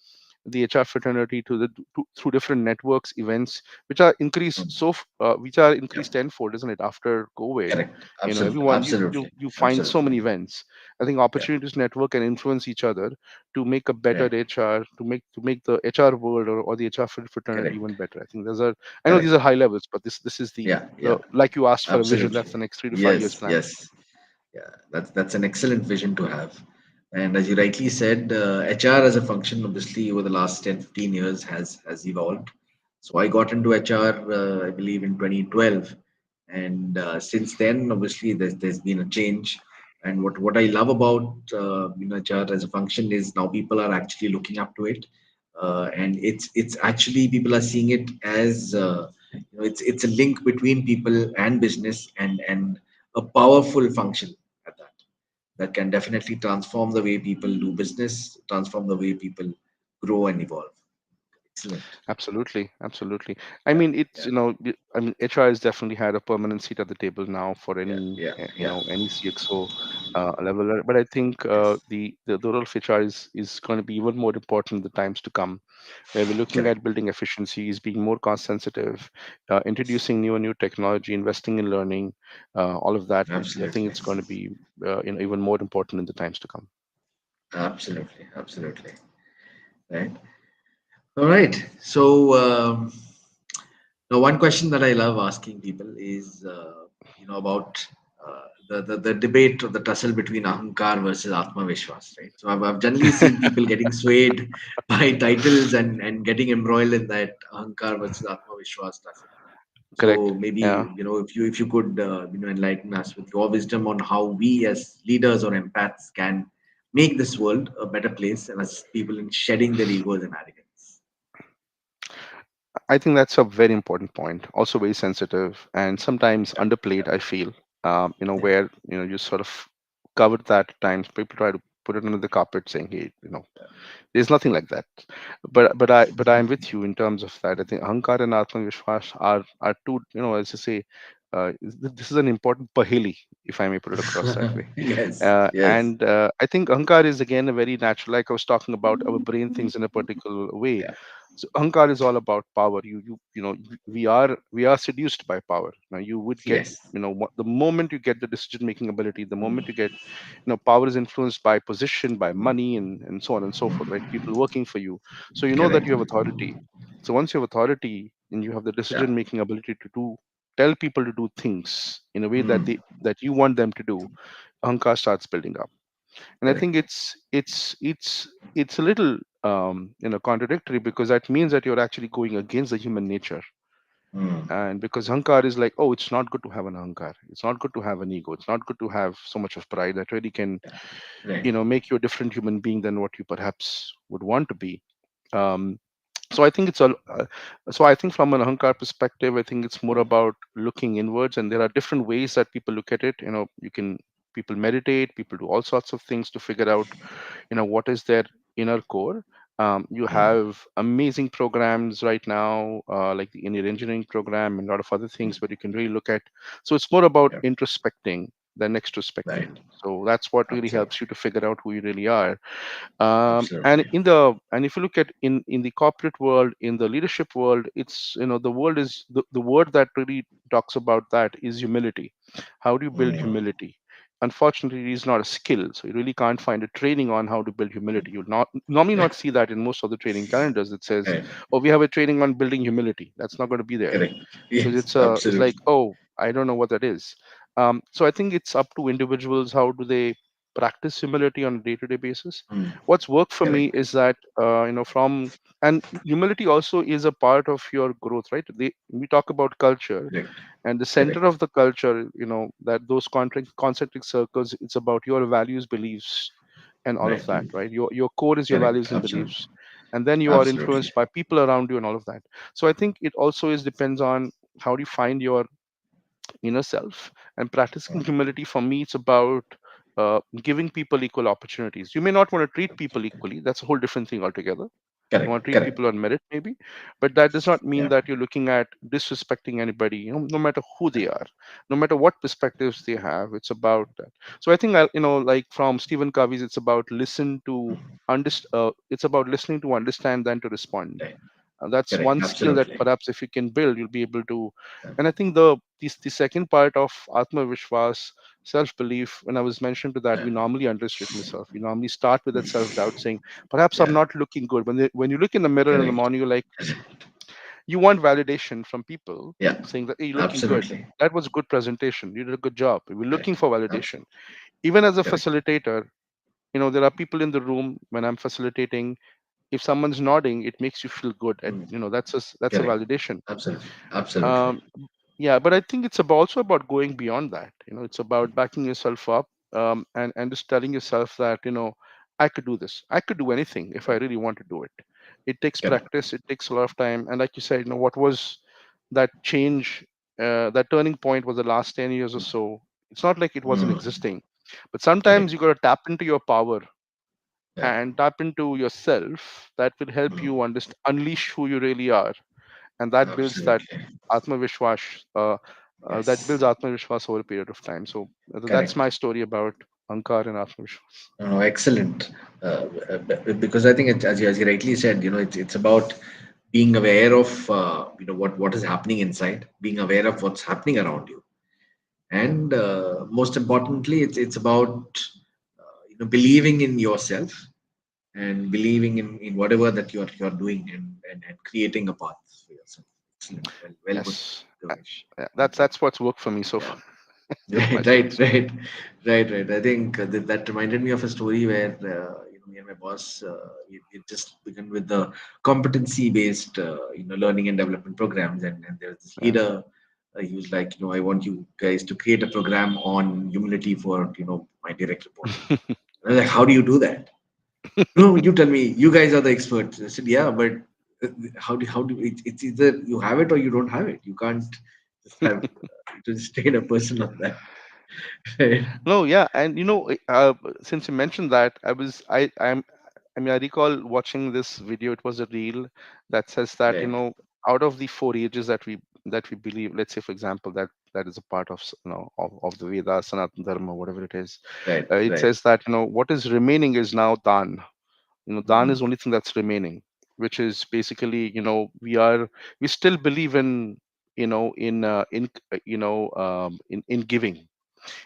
the HR fraternity through different networks, events, Mm. which are Yeah. increased tenfold, isn't it? After COVID, Correct. Absolutely. everyone Absolutely. you find so Absolutely. many events. I think Yeah. opportunities to network and influence each other to make a better Right. HR, to make the HR world or the HR fraternity even Correct. better. I think there's a I know these are Correct. high levels, but this is Yeah. the Yeah. like you asked for a vision. Absolutely. That's the next 3 to 5 years Yes. plan. Yes. Yeah, that's an excellent vision to have. And as you rightly said, HR as a function, obviously, over the last 10, 15 years has evolved. So I got into HR, I believe, in 2012, and since then, obviously, there's been a change. And what I love about HR as a function is now people are actually looking up to it, and it's actually people are seeing it as it's a link between people and business, and a powerful function at that that can definitely transform the way people do business, transform the way people grow and evolve. Excellent. Absolutely, absolutely. I Yeah, mean, it's yeah, I mean, HR has definitely had a permanent seat at the table now for yeah, any yeah, yeah. any CXO. level. But I think the role of HR is going to be even more important in the times to come, where we're looking Correct. at building efficiencies, being more cost sensitive, introducing new technology, investing in learning, all of that. I think Absolutely. it's going to be even more important in the times to come. Absolutely. Absolutely. Right. All right. So, now one question that I love asking people is, about the debate or the tussle between ahankar versus Atma Vishwas, right? So I've generally seen people getting swayed by titles and getting embroiled in that ahankar versus Atma Vishwas tussle. So Correct. maybe, Yeah. if you could, enlighten us with your wisdom on how we as leaders or empaths can make this world a better place and as people in shedding their egos and arrogance. I think that's a very important point. Also very sensitive and sometimes Yeah. underplayed. I feel, Yeah. where you sort of covered that at times. People try to put it under the carpet, saying, "Hey, there's nothing like that." But I'm with you in terms of that. I think ahankar and atmavishwas are two. As you say, this is an important paheli, if I may put it across that way. Yes. Yes. I think ahankar is again a very natural. Like I was talking about, our brain thinks in a particular way. Yeah. So ahankar is all about power. We are seduced by power. Now you would get, Yes. the moment you get the decision making ability, the Mm, moment you get, power is influenced by position, by mm, money, and so on and so forth, right? People working for you, so you know that correct. you have authority. So once you have authority and you have the Yeah. decision making ability to tell people to do things in a way that Mm, you want them to do, ahankar starts building up. And I think correct. it's a little contradictory, because that means that you're actually going against the human nature. Mm, And because ahankar is like, oh, it's not good to have an ahankar, it's not good to have an ego, it's not good to have so much of pride that really can right. make you a different human being than what you perhaps would want to be. um, so I think from an ahankar perspective, I think it's more about looking inwards, and there are different ways that people look at it. People meditate, people do all sorts of things to figure out what is their inner core. You Mm, have amazing programs right now, like the Indian engineering program and a lot of other mm, things where you can really look at. So it's more about yeah. introspecting than extrospecting. Right. So that's what really helps Absolutely. you to figure out who you really are. And Absolutely. if you look at in the corporate world, in the leadership world, it's the world is the word that really talks about that is humility. How do you build Mm, humility? Unfortunately, it is not a skill, so you really can't find a training on how to build mm, humility. You'll not normally yeah. not see that in most of the training calendars. It says, Right. oh, we have a training on building humility. That's not going to be there, Correct. because Yes. it's like, Absolutely. oh, I don't know what that is. So I think it's up to individuals, how do they practice humility on a day-to-day basis. Mm, What's worked for me correct. is that, from and humility also is a part of your growth, right? We talk about culture, Correct. and the center Correct. of the culture, that those concentric circles, it's about your values, beliefs, and all of Right. that, right? Your core is your Correct. values and Absolutely. beliefs, and then you are Absolutely. influenced by people around you and all of that. So I think it also is depends on how do you find your inner self. And practicing Mm, humility for me, it's about giving people equal opportunities. You may not want to treat people equally, that's a whole different thing altogether. You want correct. to treat Correct. people on merit, maybe, but that does not mean Yeah. that you're looking at disrespecting anybody, no matter who they are, no matter what perspectives they have. It's about that. So I think, like from Stephen Covey's, it's about listen to Mm, it's about listening to understand than to respond. right. That's Correct. one skill that Absolutely. perhaps if you can build, you'll be able to. Yeah. And I think the second part of Atma Vishwas, self belief, when I was mentioned to that, Yeah. we normally underestimate self. We normally start with that self doubt, saying, perhaps I'm Yeah. not looking good. When you look in the mirror in the Correct. morning, you're like, you want validation from people Yeah. saying that, hey, you're looking good. Absolutely. That was a good presentation. You did a good job. We're looking Correct. for Abs- validation. Even as a correct. facilitator, there are people in the room when I'm facilitating. If someone's nodding, it makes you feel good. Mm, That's a correct. validation. Absolutely. Absolutely. Um, yeah, but I think it's also about going beyond that. It's about backing yourself up, and just telling yourself that, I could do this. I could do anything if I really want to do it. It takes Correct. practice. It takes a lot of time. And like you said, what was that change? That turning point was the last 10 years or so. It's not like it wasn't Mm, existing, but sometimes you correct. got to tap into your power Yeah. and tap into yourself. That will help Mm, you unleash who you really are, and that builds that absolutely. atmavishwas. That Yes. builds atmavishwas over a period of time. So that's Correct. my story about. Ankar and Atmavishwas. Excellent. Because I think, as you rightly said, it's about being aware of what is happening inside, being aware of what's happening around you, and most importantly, it's about believing in yourself and believing in whatever that you're doing, and creating a path for yourself. Excellent. Well put, Yes, Gaurish. yeah, Well put. that's what's worked for me so Yeah. far. My Right, right, friends. right, right. I think that reminded me of a story where me and my boss we just began with the competency-based learning and development programs, and there was this Yeah. leader. He was like, I want you guys to create a program on humility for my direct report. And I was like, how do you do that? No, you tell me. You guys are the experts. I said, yeah, but how do it's either you have it or you don't have it. You can't just have to just train a person on that. Right. No, yeah, and since you mentioned that, I mean, I recall watching this video. It was a reel that says that, Right, out of the four ages that we believe, let's say, for example, that is a part of of the Vedas, Sanatana Dharma, whatever it is. right, It right. says that what is remaining is now Dan. Dan is Mm, the only thing that's remaining, which is basically, we still believe in giving.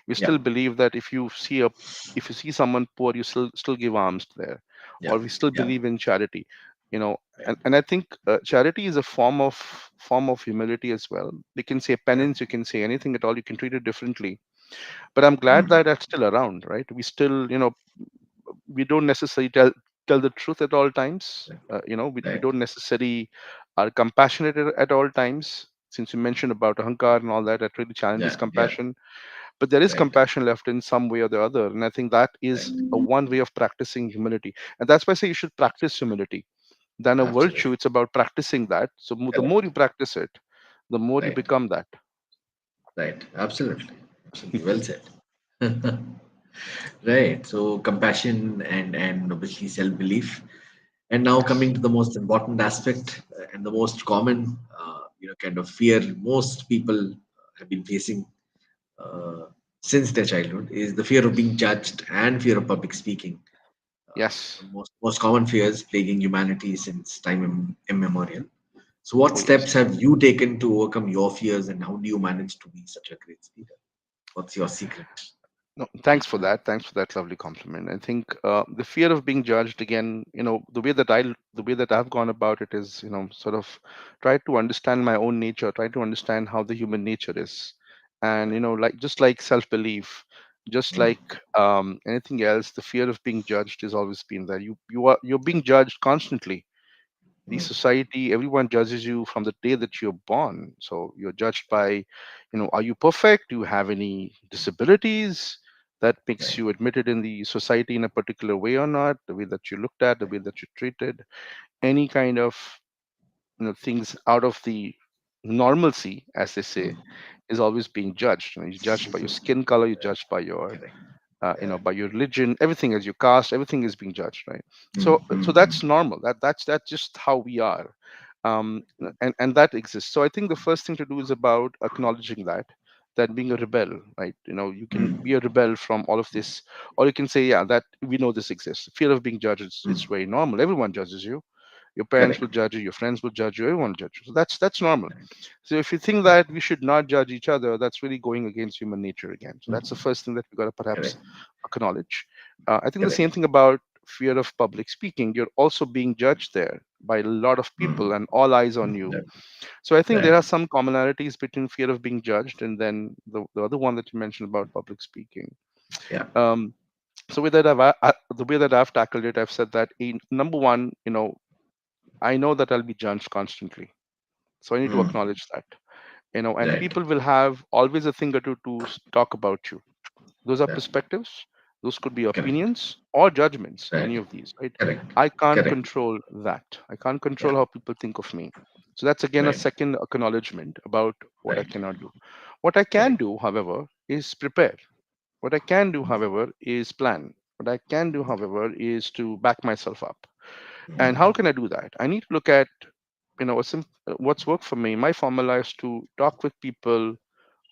We yeah, still believe that if you see someone poor, you still give alms there, yeah, or we still yeah, believe in charity. you know right, and I think charity is a form of humility as well. You can say yeah. penance, you can say anything at all, you can treat it differently. But I'm glad Mm, that that's still around, right? We don't necessarily tell the truth at all times. right, We right. don't necessarily are compassionate at all times. Since you mentioned about ahankar and all that, that really challenges Yeah, yeah, compassion. But there is right, compassion left in some way or the other, and I think that right. is a one way of practicing humility. And that's why I say you should practice humility than a Absolutely. virtue. It's about practicing that. So the more Correct. you practice it, the more you Right, become that. right. Absolutely. Absolutely. Well said. Right. So compassion and obviously self-belief. And now coming Yes. to the most important aspect and the most common, kind of fear most people have been facing uh, since their childhood is the fear of being judged and fear of public speaking. Yes. Most common fears plaguing humanity since time immemorial. So, what Oh yes. steps have you taken to overcome your fears, and how do you manage to be such a great speaker? What's your secret? No, thanks for that. Thanks for that lovely compliment. I think the fear of being judged again, the way that I've gone about it is, sort of try to understand my own nature, try to understand how the human nature is, and like just like self-belief, just Mm, like anything else, the fear of being judged has always been there. You're being judged constantly. The mm, society, everyone judges you from the day that you're born. So you're judged by, are you perfect, do you have any disabilities that makes right. you admitted in the society in a particular way or not, the way that you looked at, the way that you're treated, any kind of things out of the normalcy, as they say, Mm, is always being judged. You're judged by your skin color, you're judged by your correct. Yeah. by your religion, everything, as your caste, everything is being judged, right? Mm, So mm, that's mm. normal. That's just how we are. And that exists. So I think the first thing to do is about acknowledging that being a rebel, right? You can Mm, be a rebel from all of this, or you can say, yeah, that we know this exists. Fear of being judged, it's mm. very normal. Everyone judges you. Your parents will Correct. judge you, your friends will judge you, everyone will judge you. So that's normal. So if you think that we should not judge each other, that's really going against human nature again. So that's the Mm, first thing that we got to perhaps correct. acknowledge. I think the Correct. same thing about fear of public speaking. You're also being judged there by a lot of people Mm, and all eyes on you. right. So I think there Right. are some commonalities between fear of being judged and then the other one that you mentioned about public speaking. Yeah. Um, so the way that I've tackled it, I've said that number one, I know that I'll be judged constantly. So I need to Mm, acknowledge that. And right. people will have always a thing or two to talk about you. Those are Yeah. perspectives. Those could be Correct. opinions or judgments, Right. any of these, right? Correct. I can't Correct. control that. I can't Yeah. control how people think of me. So that's again a Right. second acknowledgement about what I Right. cannot do. What I can Correct. do, however, is prepare. What I can do, however, is plan. What I can do, however, is to back myself up. And how can I do that? I need to look at, what's worked for me. My formula is to talk with people,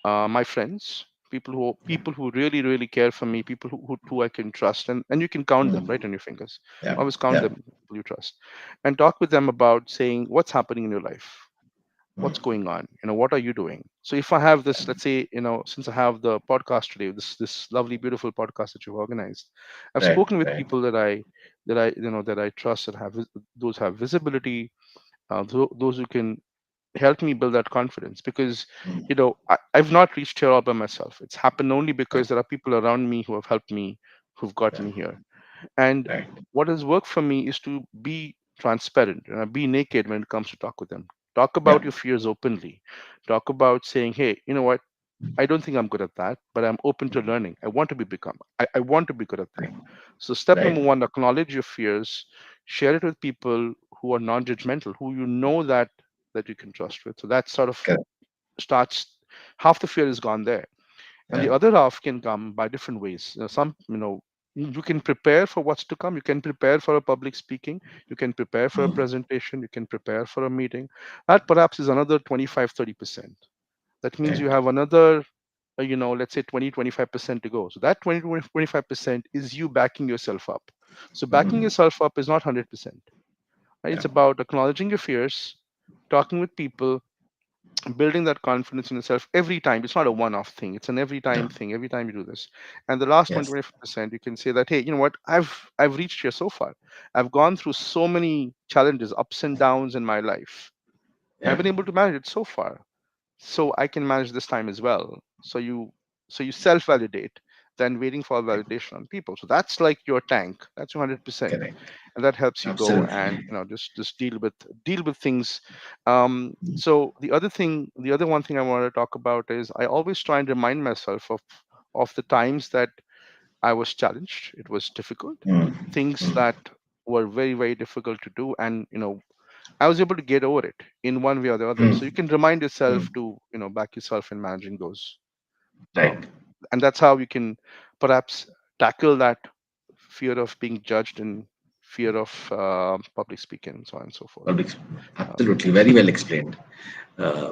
my friends, people who really really care for me, people who I can trust, and you can count them right Mm. on your fingers. Yeah. Always count Yeah. them, people you trust, and talk with them about saying what's happening in your life, what's Mm. going on, what are you doing. So if I have this, let's say, since I have the podcast today, this lovely beautiful podcast that you've organized, I've Right. spoken with Right. people that I trust, that those have visibility, those who can help me build that confidence, because Mm. I've not reached here all by myself. It's happened only Right. because there are people around me who have helped me, who've got Yeah. me here. And Right. what has worked for me is to be transparent and be naked when it comes to talk with them. Talk Yeah. about your fears openly. Talk about saying, hey, you know what? I don't think I'm good at that, but I'm open to learning. I want to be good at that. Right. So step Right. number one, acknowledge your fears, share it with people who are non-judgmental, who that you can trust with. So that sort of Correct. starts, half the fear is gone there, and the Yeah. other half can come by different ways. You can prepare for what's to come. You can prepare for a public speaking, you can prepare for a Mm. presentation, you can prepare for a meeting. That perhaps is another 25-30%. That means Right. you have another, let's say 20-25% to go. So that 20-25% is you backing yourself up. So backing Mm. yourself up is not 100%, right? Yeah. It's about acknowledging your fears, talking with people, building that confidence in yourself every time. It's not a one-off thing, it's an every time No. thing, every time you do this. And the last Yes. 20-25%, you can say that, hey, you know what, I've reached here so far. I've gone through so many challenges, ups and downs in my life. I've Yeah. been able to manage it so far, so I can manage this time as well. So you self-validate than waiting for Right. validation on people. So that's like your tank, that's your 100%. Correct. And that helps you go and Absolutely. just deal with things. So the other one thing I want to talk about is, I always try and remind myself of the times that I was challenged, it was difficult, Mm. things Mm. that were very very difficult to do, and I was able to get over it in one way or the other. So you Mm. can remind yourself Mm. to back yourself in managing those, Right. and that's how you can perhaps tackle that fear of being judged and fear of public speaking and so on and so forth. Public. Absolutely. Yes. Very well explained.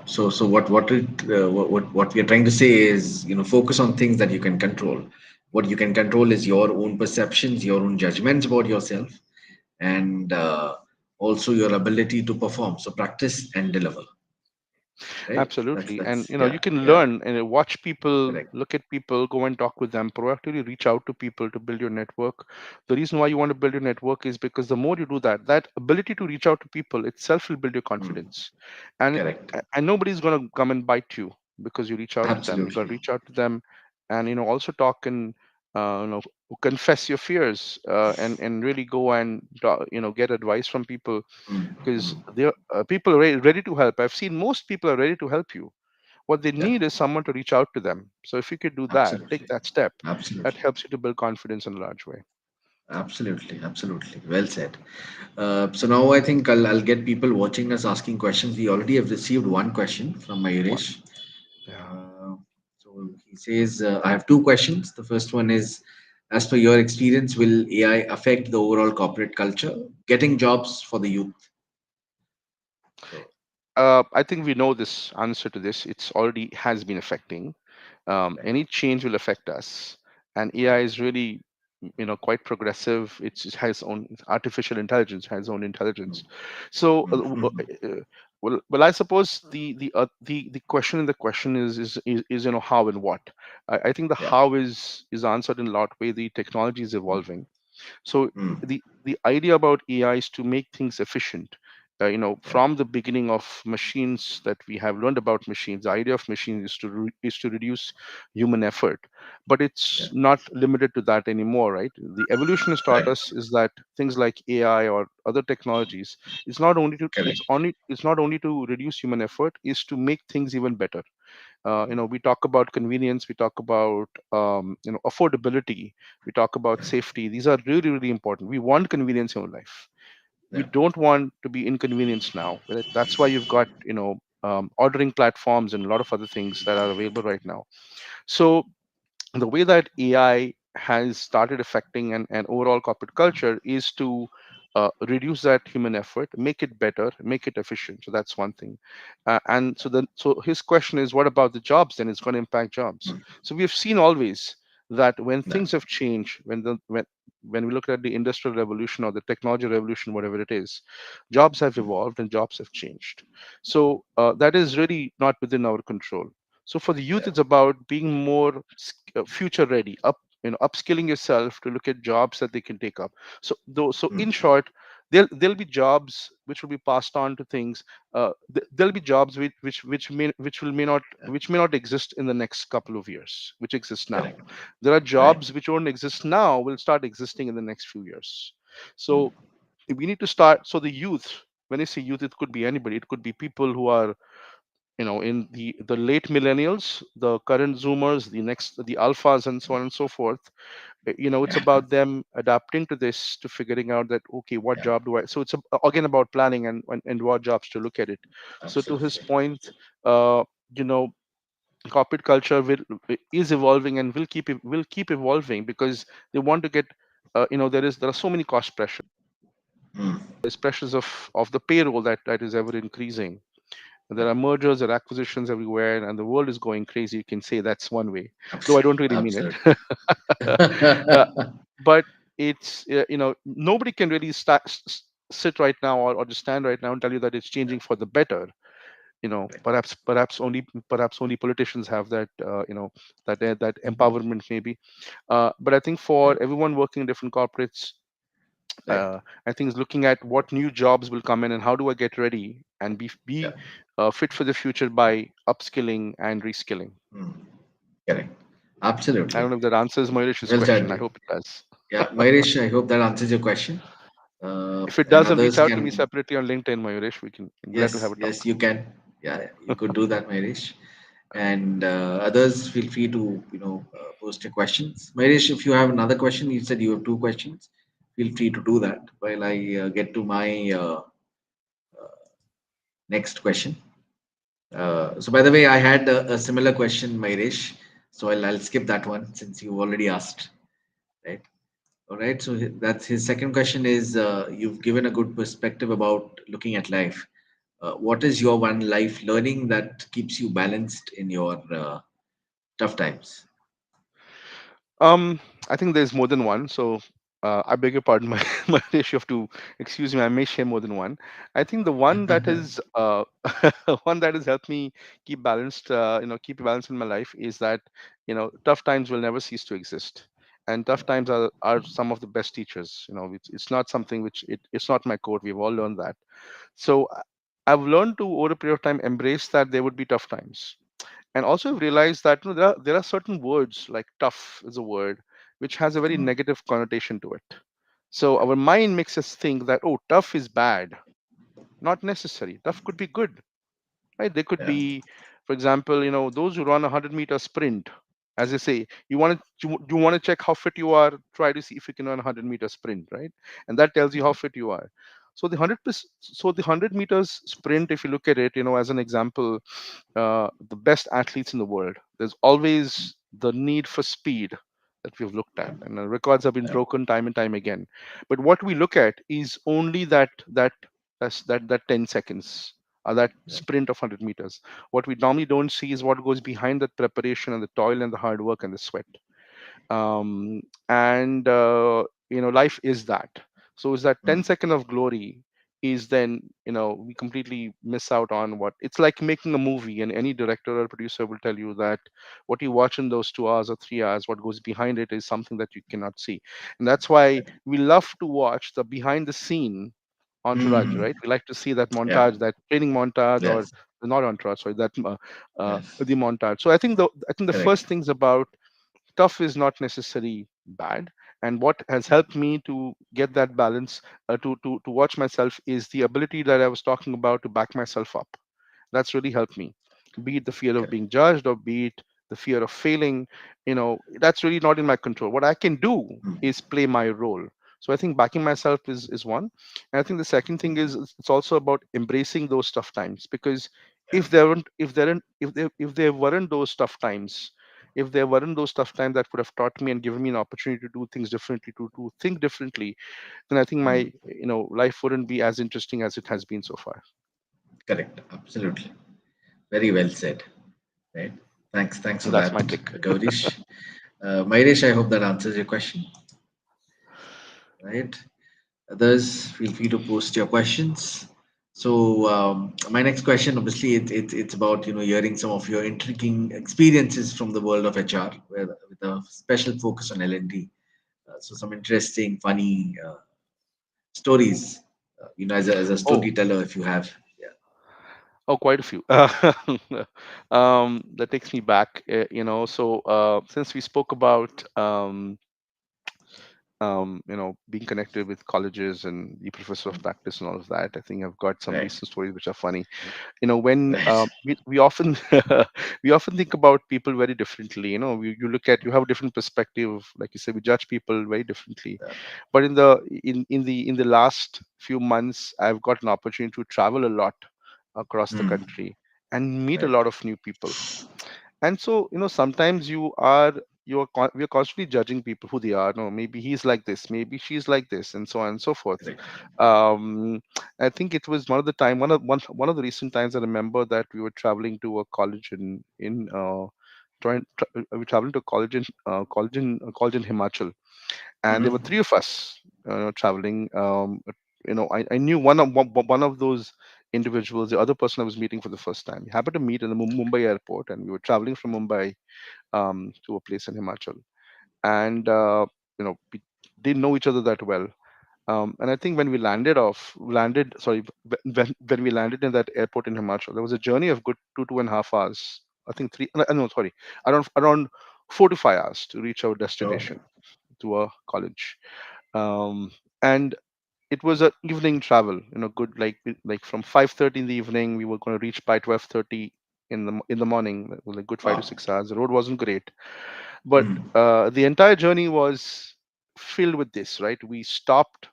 So what we are trying to say is, focus on things that you can control. What you can control is your own perceptions, your own judgments about yourself, and also your ability to perform. So practice and deliver. Right? Absolutely. And That's yeah, you can yeah. learn and watch people, Correct. look at people, go and talk with them, proactively reach out to people to build your network. The reason why you want to build your network is because the more you do that, that ability to reach out to people itself will build your Mm. confidence. And Correct. and nobody's going to come and bite you because you reach out to them. You got to Absolutely. reach out to them, and also talk and confess your fears, and really go and get advice from people, Mm. because Mm. people are ready to help. I've seen most people are ready to help you. What they Yeah. need is someone to reach out to them. So if you could do that, take Absolutely. that step, that Absolutely. helps you to build confidence in a large way. Absolutely, absolutely. Well said. So now I think I'll get people watching us asking questions. We already have received one question from One. Mayuresh. Yeah. So he says, I have two questions. The first one is, as per your experience, will AI affect the overall corporate culture, getting jobs for the youth? So, I think we know this answer to this. It's already has been affecting. right. Any change will affect us, and AI is really, quite progressive. It has own artificial intelligence, has own intelligence. So, Mhm. well, I suppose the question in the question is how and what. I think the Yeah. how is answered in a lot way. The technology is evolving. So Mm. the idea about AI is to make things efficient. Yeah. From the beginning of machines that we have learned about machines, the idea of machines is to reduce human effort, but Yeah. it's not limited to that anymore, right? The evolution has taught Right. us is that things like AI or other technologies is not only to Correct. it's not only to reduce human effort, is to make things even better. We talk about convenience, we talk about affordability, we talk about safety. These are really really important. We want convenience in our life. We Yeah. don't want to be inconvenienced now, right? That's why you've got ordering platforms and a lot of other things that are available right now. So the way that AI has started affecting an overall corporate culture is to reduce that human effort, make it better, make it efficient. So that's one thing. And so his question is, what about the jobs? Then it's going to impact jobs. Mm. So we have seen always that when Yeah. things have changed, when we look at the industrial revolution or the technology revolution, whatever it is, jobs have evolved and jobs have changed. So that is really not within our control. So for the youth, Yeah. it's about being more future ready, upskilling yourself to look at jobs that they can take up. So Mm. in short, there'll be jobs which will be passed on to things. There'll be jobs Yeah. which may not exist in the next couple of years, which exist now. Correct. There are Right. jobs which don't exist now will start existing in the next few years. Mm. So we need to start. So the youth, when I say youth, it could be anybody. It could be people who are, in the late millennials, the current zoomers, the alphas, and so on and so forth. It's Yeah. about them adapting to this, to figuring out that, okay, what Yeah. job do I, so it's again about planning and what jobs to look at it. So to his Absolutely. point, uh you know corporate culture is evolving and will keep evolving, because they want to get, there are so many cost pressures. Mm. There's pressures of the payroll that is ever increasing. There Yeah. are mergers or acquisitions everywhere, and the world is going crazy. You can say that's one way, though I Abs- don't really mean it. Absolutely. uh, but it's, nobody can really sit right now, or just stand right now and tell you that it's changing for the better. Perhaps only politicians have that, that empowerment, maybe. But I think for Right. everyone working in different corporates, Right. I think is looking at what new jobs will come in and how do I get ready and be Yeah. fit for the future by upskilling and reskilling. Mm. Correct. I don't Absolutely. know if that answers Mauritius' Well question. I said. hope it does. Yeah, Mahirish, I hope that answers your question. If it And doesn't, reach others out to me can, separately on LinkedIn, Mayuresh. I'm glad to have yes, a yes, talk. you can. Yeah, you could do that, Mahirish. And others, feel free to, post your questions. Mahirish, if you have another question, you said you have two questions. Feel free to do that while I get to my next question. So, by the way, I had a similar question, Mahirish. So I'll skip that one since you already asked, right? All right. So that's his second question is you've given a good perspective about looking at life. What is your one life learning that keeps you balanced in your tough times? Um, I think there's more than one. So I beg your pardon, my issue of to excuse me. I may share more than one. I think the one that is one that has helped me keep balance in my life is that, tough times will never cease to exist, and tough times are some of the best teachers. It's not something which it's not my code. We've all learned that. So I've learned to, over a period of time, embrace that there would be tough times, and also realize that, there are certain words, like tough is a word which has a very Mm, negative connotation to it. So our mind makes us think that, oh, tough is bad. Not necessary. Tough could be good, right? They could yeah, be, for example, those who run a 100-meter sprint. As I say, you want to check how fit you are, try to see if you can run a 100-meter sprint, right? And that tells you how fit you are. So the 100 meters sprint, if you look at it, as an example, the best athletes in the world, there's always the need for speed that we've looked yeah, at, and the records have been yeah, broken time and time again. But what we look at is only that 10 seconds, or that yeah, sprint of 100 meters. What we normally don't see is what goes behind that preparation and the toil and the hard work and the sweat. And life is that. So is that mm, 10 second of glory, is then, we completely miss out on what it's like making a movie, and any director or producer will tell you that what you watch in those 2 hours or 3 hours, what goes behind it is something that you cannot see. And that's why we love to watch the behind the scene entourage, mm, right? We like to see that yeah, montage, that training montage, or yes, not entourage, sorry, that yes, the montage. So I think the correct, first things about tough is not necessarily bad, and what has helped me to get that balance, to watch myself, is the ability that I was talking about to back myself up. That's really helped me, be it the fear of correct, being judged, or be it the fear of failing. That's really not in my control. What I can do mm, is play my role. So I think backing myself is one. And I think the second thing is, it's also about embracing those tough times, because yeah, if there weren't if there weren't if there weren't those tough times, if there weren't those tough times that would have taught me and given me an opportunity to do things differently, to think differently, then I think my, Mm. life wouldn't be as interesting as it has been so far. Correct. Absolutely. Very well said. Right. Thanks So for that's that, my take. Gaurish. Mairesh, I hope that answers your question. Right. Others, feel free to post your questions. So my next question, obviously, it's about hearing some of your intriguing experiences from the world of HR, with a special focus on L&D. So some interesting, funny stories. As a Oh, storyteller, if you have, yeah, oh, quite a few. That takes me back. So since we spoke about being connected with colleges and the professor of practice and all of that, I think I've got some right, recent stories which are funny. When right, we often we often think about people very differently. You look at, you have a different perspective, like you said, we judge people very differently. yeah, But in the last few months, I've got an opportunity to travel a lot across the mm, country and meet a right, lot of new people. And so, sometimes we're constantly judging people who they are. No, maybe he's like this, maybe she's like this, and so on and so forth. correct, um I think it was one of the recent times I remember that we were traveling to a college in we were traveling to a college in Himachal, and there were mm-hmm. three of us traveling. I knew one of those individuals. The other person I was meeting for the first time, we happened to meet in the Mumbai airport, and we were traveling from Mumbai to a place in Himachal. And we didn't know each other that well. And I think when we landed, sorry, when we landed in that airport in Himachal, there was a journey of good 2.5 hours. I think three, no, sorry, around 4 to 5 hours to reach our Oh, destination, to a college. Um, and it was an evening travel, good, like from 5:30 in the evening, we were going to reach by 12:30 in the morning. It was like good five to wow, six hours. The road wasn't great, but mm, the entire journey was filled with this. Right, we stopped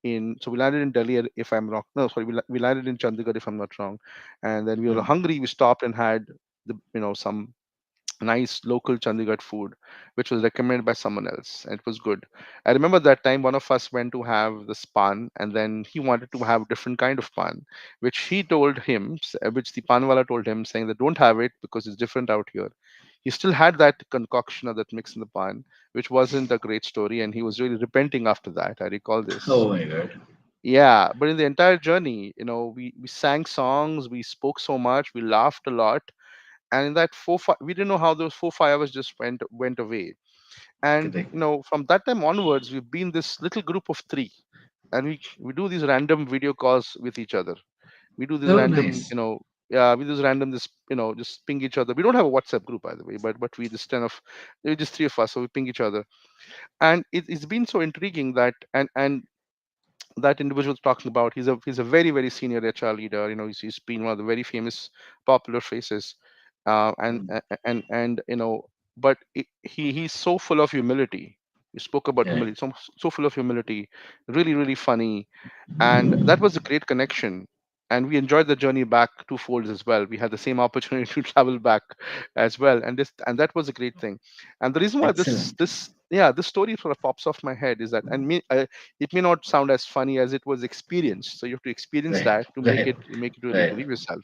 so we landed in Delhi, if I'm wrong. No, sorry, we landed in Chandigarh, if I'm not wrong. And then we were mm, hungry. We stopped and had some nice local Chandigarh food, which was recommended by someone else, and it was good. I remember that time one of us went to have this pan, and then he wanted to have a different kind of pan, which he told him, which the panwala told him, saying that don't have it because it's different out here. He still had that concoction of that mix in the pan, which wasn't a great story, and he was really repenting after that. I recall this. oh my god, Yeah, but in the entire journey, we sang songs, we spoke so much, we laughed a lot, and in that we didn't know how those 4 5 hours just went away. And correct, from that time onwards, we've been this little group of three, and we do these random video calls with each other. We do this oh random, nice, yeah, we do this random, this, just ping each other. We don't have a WhatsApp group, by the way, but we just we're just three of us, so we ping each other. And it's been so intriguing that, and that individual talking about, he's a very very senior HR leader. He's been one of the very famous popular faces, and mm, and but he's so full of humility. You spoke about correct, humility, so full of humility, really really funny. And that was a great connection, and we enjoyed the journey back twofold as well. We had the same opportunity to travel back as well, and that was a great thing. And the reason why excellent, this story sort of pops off my head is that, and it may not sound as funny as it was experienced, so you have to experience right, that to make right, it really right, believe yourself.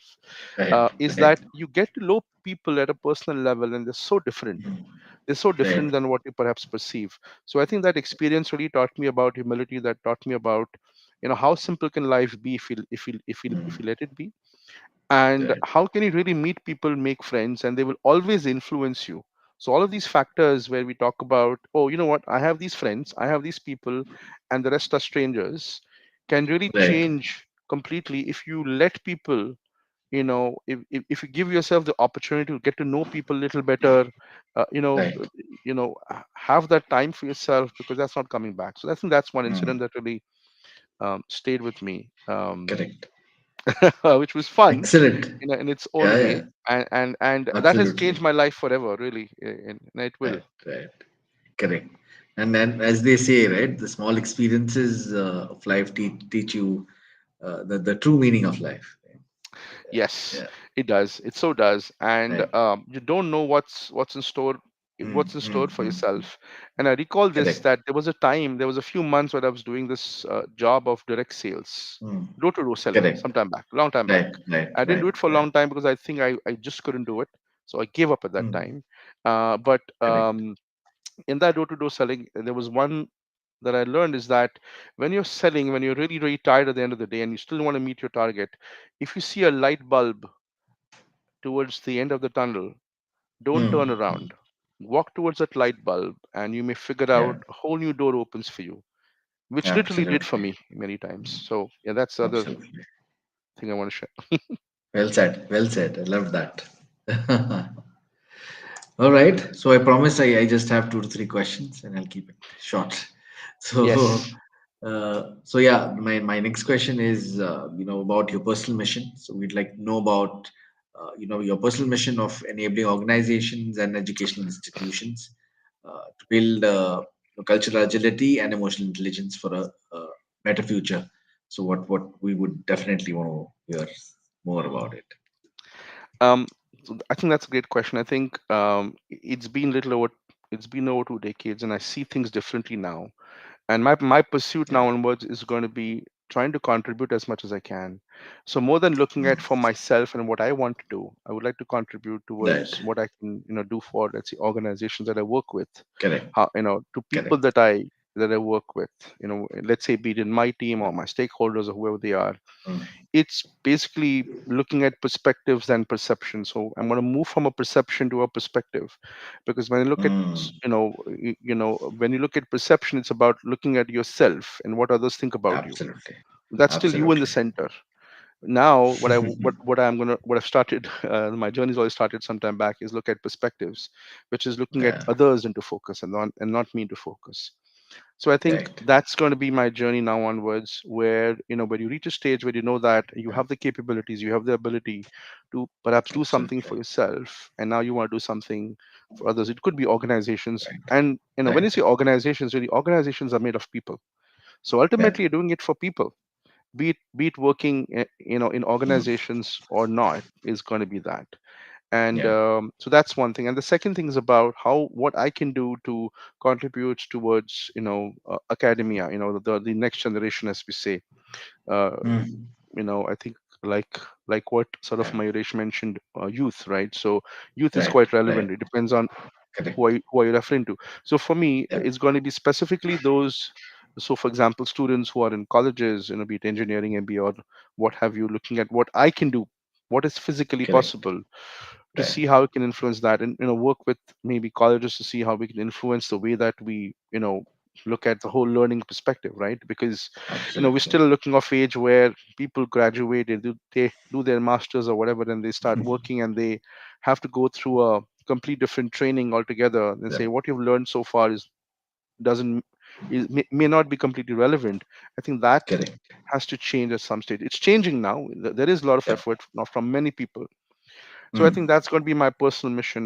right, Is right, that you get to know people at a personal level, and they're so different. mm, They're so right, different than what you perhaps perceive. So I think that experience really taught me about humility. That taught me about, how simple can life be if you mm, let it be, and right, how can you really meet people, make friends, and they will always influence you. So all of these factors where we talk about, oh, you know what, I have these friends, I have these people, and the rest are strangers, can really right, change completely if you let people, if you give yourself the opportunity to get to know people a little better, uh, you know right, uh, have that time for yourself, because that's not coming back. So I think that's one mm, incident that really stayed with me, correct, which was fun excellent, in its yeah, own yeah, way, and that has changed absolutely, my life forever, really, and it will. right, right, correct. And then, as they say, right, the small experiences of life teach you the true meaning of life. Right? Yes, Yeah, it does. It so does. And right, you don't know what's in store, what's in store for Mm. yourself. And I recall this, Correct. that there was a few months when I was doing this job of direct sales, Mm. door to door selling, Correct. sometime back, long time back. Right. Right. I didn't Right. do it for a Right. long time because I just couldn't do it, so I gave up at that Mm. time. But Correct. in that door to door selling, there was one that I learned, is that when you're selling, when you're really, really tired at the end of the day and you still want to meet your target, if you see a light bulb towards the end of the tunnel, don't turn Mm. around. Walk towards that light bulb, and you may figure Yeah. out a whole new door opens for you, which literally did for Absolutely. me many times. So, yeah, that's the other Absolutely. thing I want to share. Well said. Well said. I love that. All right. So I promise I just have 2 to 3 questions and I'll keep it short. So, Yes. so yeah, my next question is, about your personal mission. So we'd like to know about, your personal mission of enabling organizations and educational institutions to build cultural agility and emotional intelligence for a better future. So what we would definitely want to hear more about it. Um, I think that's a great question. I think it's been over 2 decades, and I see things differently now. And my pursuit Yeah. now onwards is going to be trying to contribute as much as I can. So more than looking at for myself and what I want to do, I would like to contribute Right. towards what I can, do for, let's say, organizations that I work with, Correct. how, to people Correct. that I work with, let's say, be it in my team or my stakeholders or whoever they are. Mm. It's basically looking at perspectives and perception. So I'm going to move from a perception to a perspective, because when I look at Mm. when you look at perception, it's about looking at yourself and what others think about you. Absolutely. That's still you in the Absolutely. center. Now what I've started, my journey's always started some time back, is look at perspectives, which is looking at Yeah. others into focus, and not me into focus. So I think Right. that's going to be my journey now onwards, where when you reach a stage where you know that you have the capabilities, you have the ability to perhaps do something for Absolutely. yourself, and now you want to do something for others. It could be organizations, Right. and when you Right. say organizations, really organizations are made of people. So Yeah. ultimately, you're doing it for people. Be it working, in Mm. organizations or not, is going to be that. And Yeah. so that's one thing. And the second thing is about what I can do to contribute towards academia, the next generation, as we say. uh, Mm. I think, like what sort of Yeah. Mayuresh mentioned, youth, right? So youth is Right. quite Right. relevant. It depends on Correct. who are you referring to. So for me, Yeah. it's going to be specifically those. So for example, students who are in colleges, be it engineering, MBA, or what have you, looking at what I can do, what is physically Correct. possible, to Right. see how we can influence that, and work with maybe colleges to see how we can influence the way that we look at the whole learning perspective, right? Because we're Absolutely. still looking of age where people graduate, they do their masters or whatever, and they start working, and they have to go through a complete different training altogether, and Yeah. say what you've learned so far is doesn't may not be completely relevant. I think that Correct. has to change at some stage. It's changing now. There is a lot of Yeah. effort now from many people. So I think Mm. that's going to be my personal mission.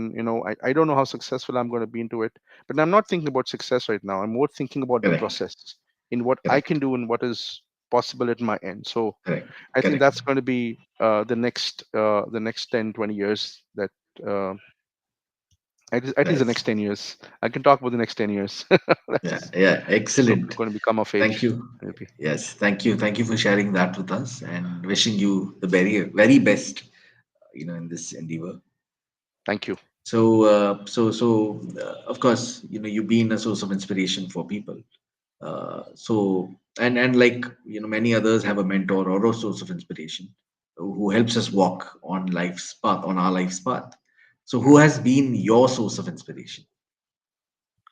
I don't know how successful I'm going to be into it, but I'm not thinking about success right now. I'm more thinking about the Correct. process, in what I can Correct. do and what is possible at my end. So Correct. I think Correct. that's going to be the next 10, 20 years, that uh, at least the Nice. next 10 years. I can talk about the next 10 years. Yeah. That's Yeah. Excellent. going to become of Thank age, you. maybe. Yes. Thank you. Thank you for sharing that with us and wishing you the very, very best, in this endeavor. Thank you. Of course, you've been a source of inspiration for people. So, and like, many others have a mentor or a source of inspiration who helps us walk on our life's path. So, who Yeah. has been your source of inspiration?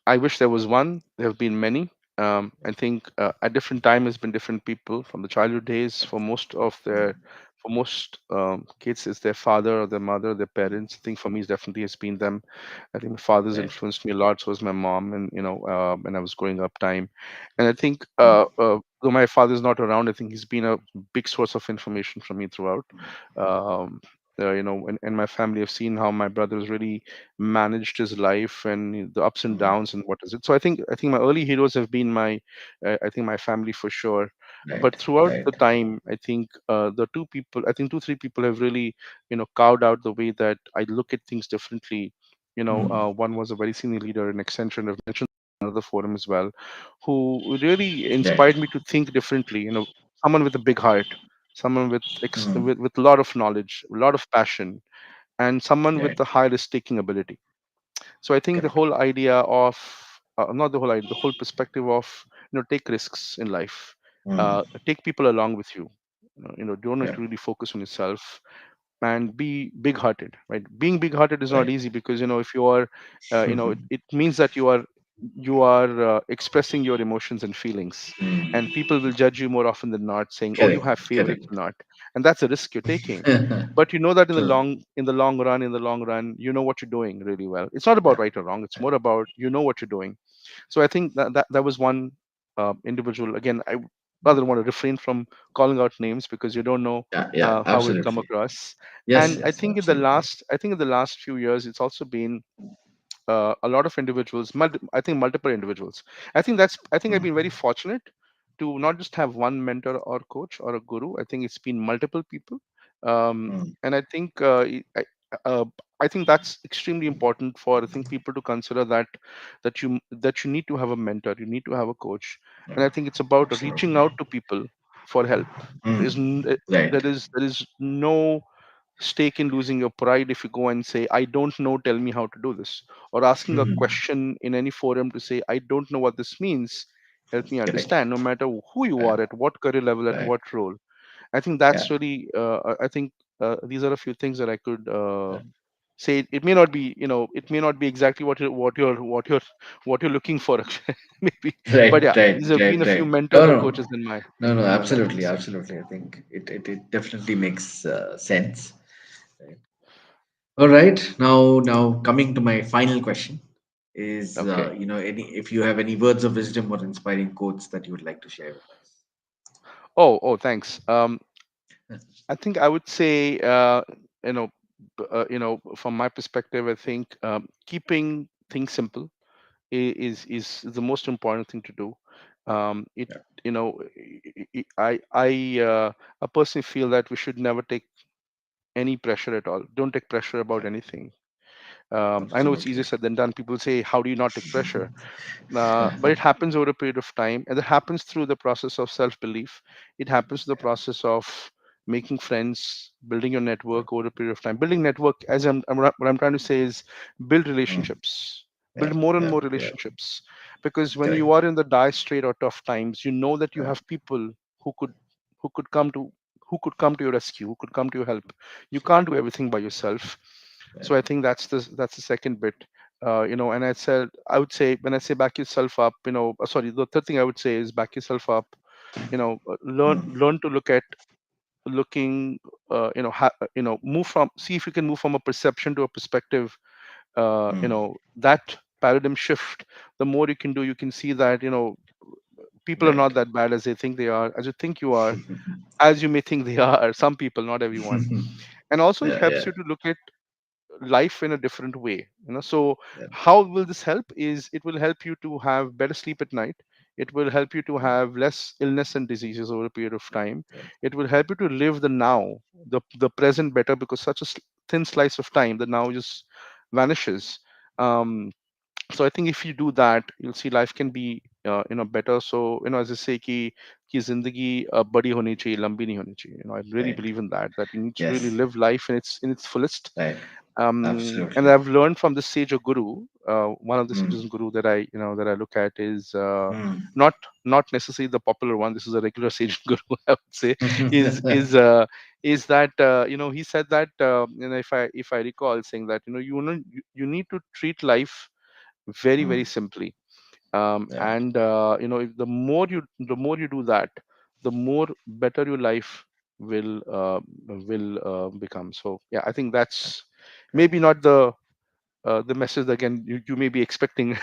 I wish there was one. There have been many. I think at different time has been different people from the childhood days. For most kids, it's their father or their mother, their parents. I think for me, it's definitely has been them. I think my father's Right. influenced me a lot. So was my mom, and when I was growing up time. And I think Mm, though my father's not around, I think he's been a big source of information for me throughout. Um, and my family have seen how my brother has really managed his life, and the ups and mm. downs, and what is it. So I think my early heroes have been I think my family, for sure. Right. But throughout the Right. time, I think I think 2 3 people have really carved out the way that I look at things differently. Mm. One was a very senior leader in Accenture, and I've mentioned another forum as well, who really Right. inspired me to think differently. Someone with a big heart, someone Mm. with a lot of knowledge, a lot of passion, and someone with Right. the high risk taking ability. So I think the Correct. whole idea of not the whole idea, the whole perspective of take risks in life, Mm. take people along with you. Don't have Yeah. to really focus on yourself and be big hearted, right? Being big hearted is not Right. easy because if you are it means that you are expressing your emotions and feelings, and Mm. people will judge you more often than not, saying, oh, you Correct. have favorites Correct. or not. And that's a risk you're taking. But you know that in the True. long run, you know what you're doing really well. It's not about Yeah. right or wrong, it's more about what you're doing. So I think that was one individual. Again, I rather want to refrain from calling out names because you don't know Yeah. Yeah. how it come Absolutely. across. Yes. And I Yes. think Absolutely. in the last few years, it's also been a lot of individuals. I think multiple individuals. I think I've been very Mm. fortunate to not just have one mentor or coach or a guru. I think it's been multiple people, Mm. and uh, I think that's extremely important for, I think, people to consider that you need to have a mentor, you need to have a coach, Yeah. and I think it's about reaching Absolutely. out to people for help. There's Mm. n- eh, Right. there is no stake in losing your pride if you go and say, I don't know, tell me how to do this, or asking a Mm. question in any forum to say, I don't know what this means, help me Correct. understand, no matter who you Right. are, at what career level, at Right. what role. I think Yeah. that's really I think these are a few things that I could Right. say. It may not be exactly what you're looking for maybe, but Right. yeah, Right. these have been Right. a few Right. No. mentors or No. coaches in my No. No. life, Absolutely. let's say. Absolutely. I think it definitely makes sense. Right. All right. Now coming to my final question is, Okay. any if you have any words of wisdom or inspiring quotes that you would like to share with Oh, thanks. us. I think I would say, you know, from my perspective, I think keeping things simple is the most important thing to do. It, Yeah. I personally feel that we should never take any pressure at all. Don't take pressure about Yeah. anything. I know it's easier Absolutely. said than done. People say, "How do you not take pressure?" But it happens over a period of time, and it happens through the process of self-belief. It happens through the process of making friends, building your Yeah. network over a period of time. Building network, as what I'm trying to say is, build Mm. relationships, Yeah. build more and Yeah. more Yeah. relationships, because when you Correct. are in the dire strait or tough times, you know that you Yeah. have people who could who could come to who could come to your rescue, who could come to your help. You can't do everything by yourself. Yeah. So I think that's the second bit. And I would say, when I say back yourself up, sorry, the third thing I would say is back yourself up. Mm. Learn to look at looking move from see if you can move from a perception to a perspective. Mm. That paradigm shift, the more you can do, you can see that people are Right. not that bad as they think they are, as you think you are, as you may think they are. Some people, not everyone. And also it Yeah. helps Yeah. you to look at life in a different way. So Yeah. how will this help? Is it will help you to have better sleep at night. It will help you to Mm. have less illness and diseases over a period of time. Yeah. It will help you to live the now, the present better, because such a thin slice of time, the now just vanishes. So I think if you do that, you'll see life can be better. So as I say, ki zindagi badi honi chahiye, lambi nahi honi chahiye. I really Right. believe in that you need to really Yes. live life in its fullest. Right. And Absolutely. I've learned from this sage or guru. One of the sages Mm. and guru that I look at is Mm. not not necessarily the popular one. This is a regular sage and guru, I would say. Is that he said that, if I recall, saying that you need to treat life very, very Mm. simply. Yeah. And if the more you do that, the more better your life will become. So yeah, I think that's maybe not the message that, again, you may be expecting.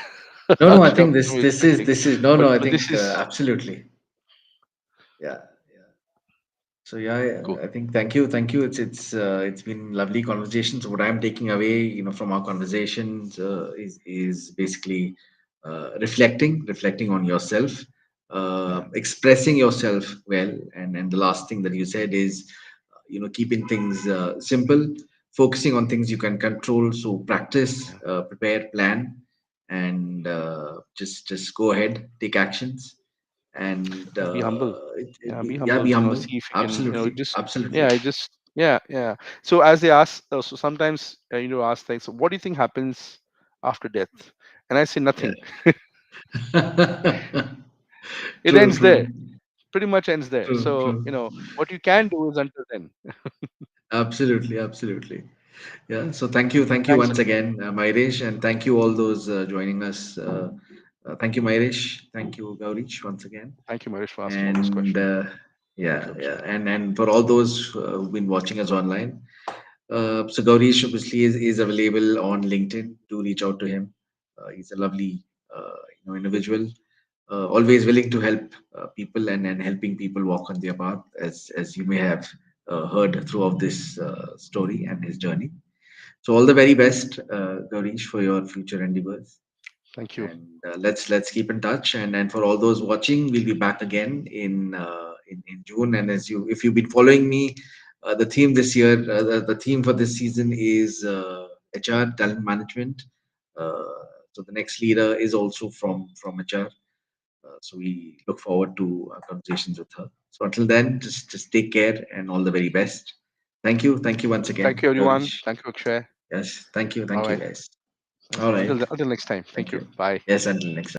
No, no. I Akshay, think this may be this is expecting, this is no, no. I but this think is absolutely. Yeah. Yeah. So yeah, cool. I think thank you. It's been lovely conversations. What I'm taking away, from our conversations, is basically reflecting on yourself, Yeah. expressing yourself well, and the last thing that you said is, keeping things simple, focusing on things you can control. So practice, Yeah. prepare, plan, and just go ahead, take actions, and Yeah, be humble. Yeah, be yeah, humble be to humble. see if you can, Absolutely, just absolutely. yeah, just yeah. So as they ask, so sometimes ask things. So what do you think happens after death? And I say Yeah. nothing. It True, ends there. true, Pretty much ends there. true, So true. what you can do is until then. Absolutely, absolutely. Yeah. So But thank you thanks, once again, Myresh, and thank you all those joining us. Thank you, Myresh. Thank you, Gaurish, once again. thank you, Marish, for asking all those And questions. Thank yeah, you, yeah, Akshay. and for all those who've been watching us online, so Gaurish obviously is available on LinkedIn. Do reach out to him. He's a lovely, individual. Always willing to help people and helping people walk on their path, as you may have heard throughout this story and his journey. So all the very best, Gaurish, for your future endeavors. Thank you. And let's keep in touch. And for all those watching, we'll be back again in June. And as you, if you've been following me, the theme this year, the theme for this season is HR, talent management. Uh, so the next leader is also from HR. So we look forward to conversations with her. So until then, just take care and all the very best. Thank you once Thank again, you, everyone. Gaurish. Thank you, Akshay. Yes, Bye thank you bye. guys. All right, Until next time. Thank thank you. you. Bye. Yes, until next time.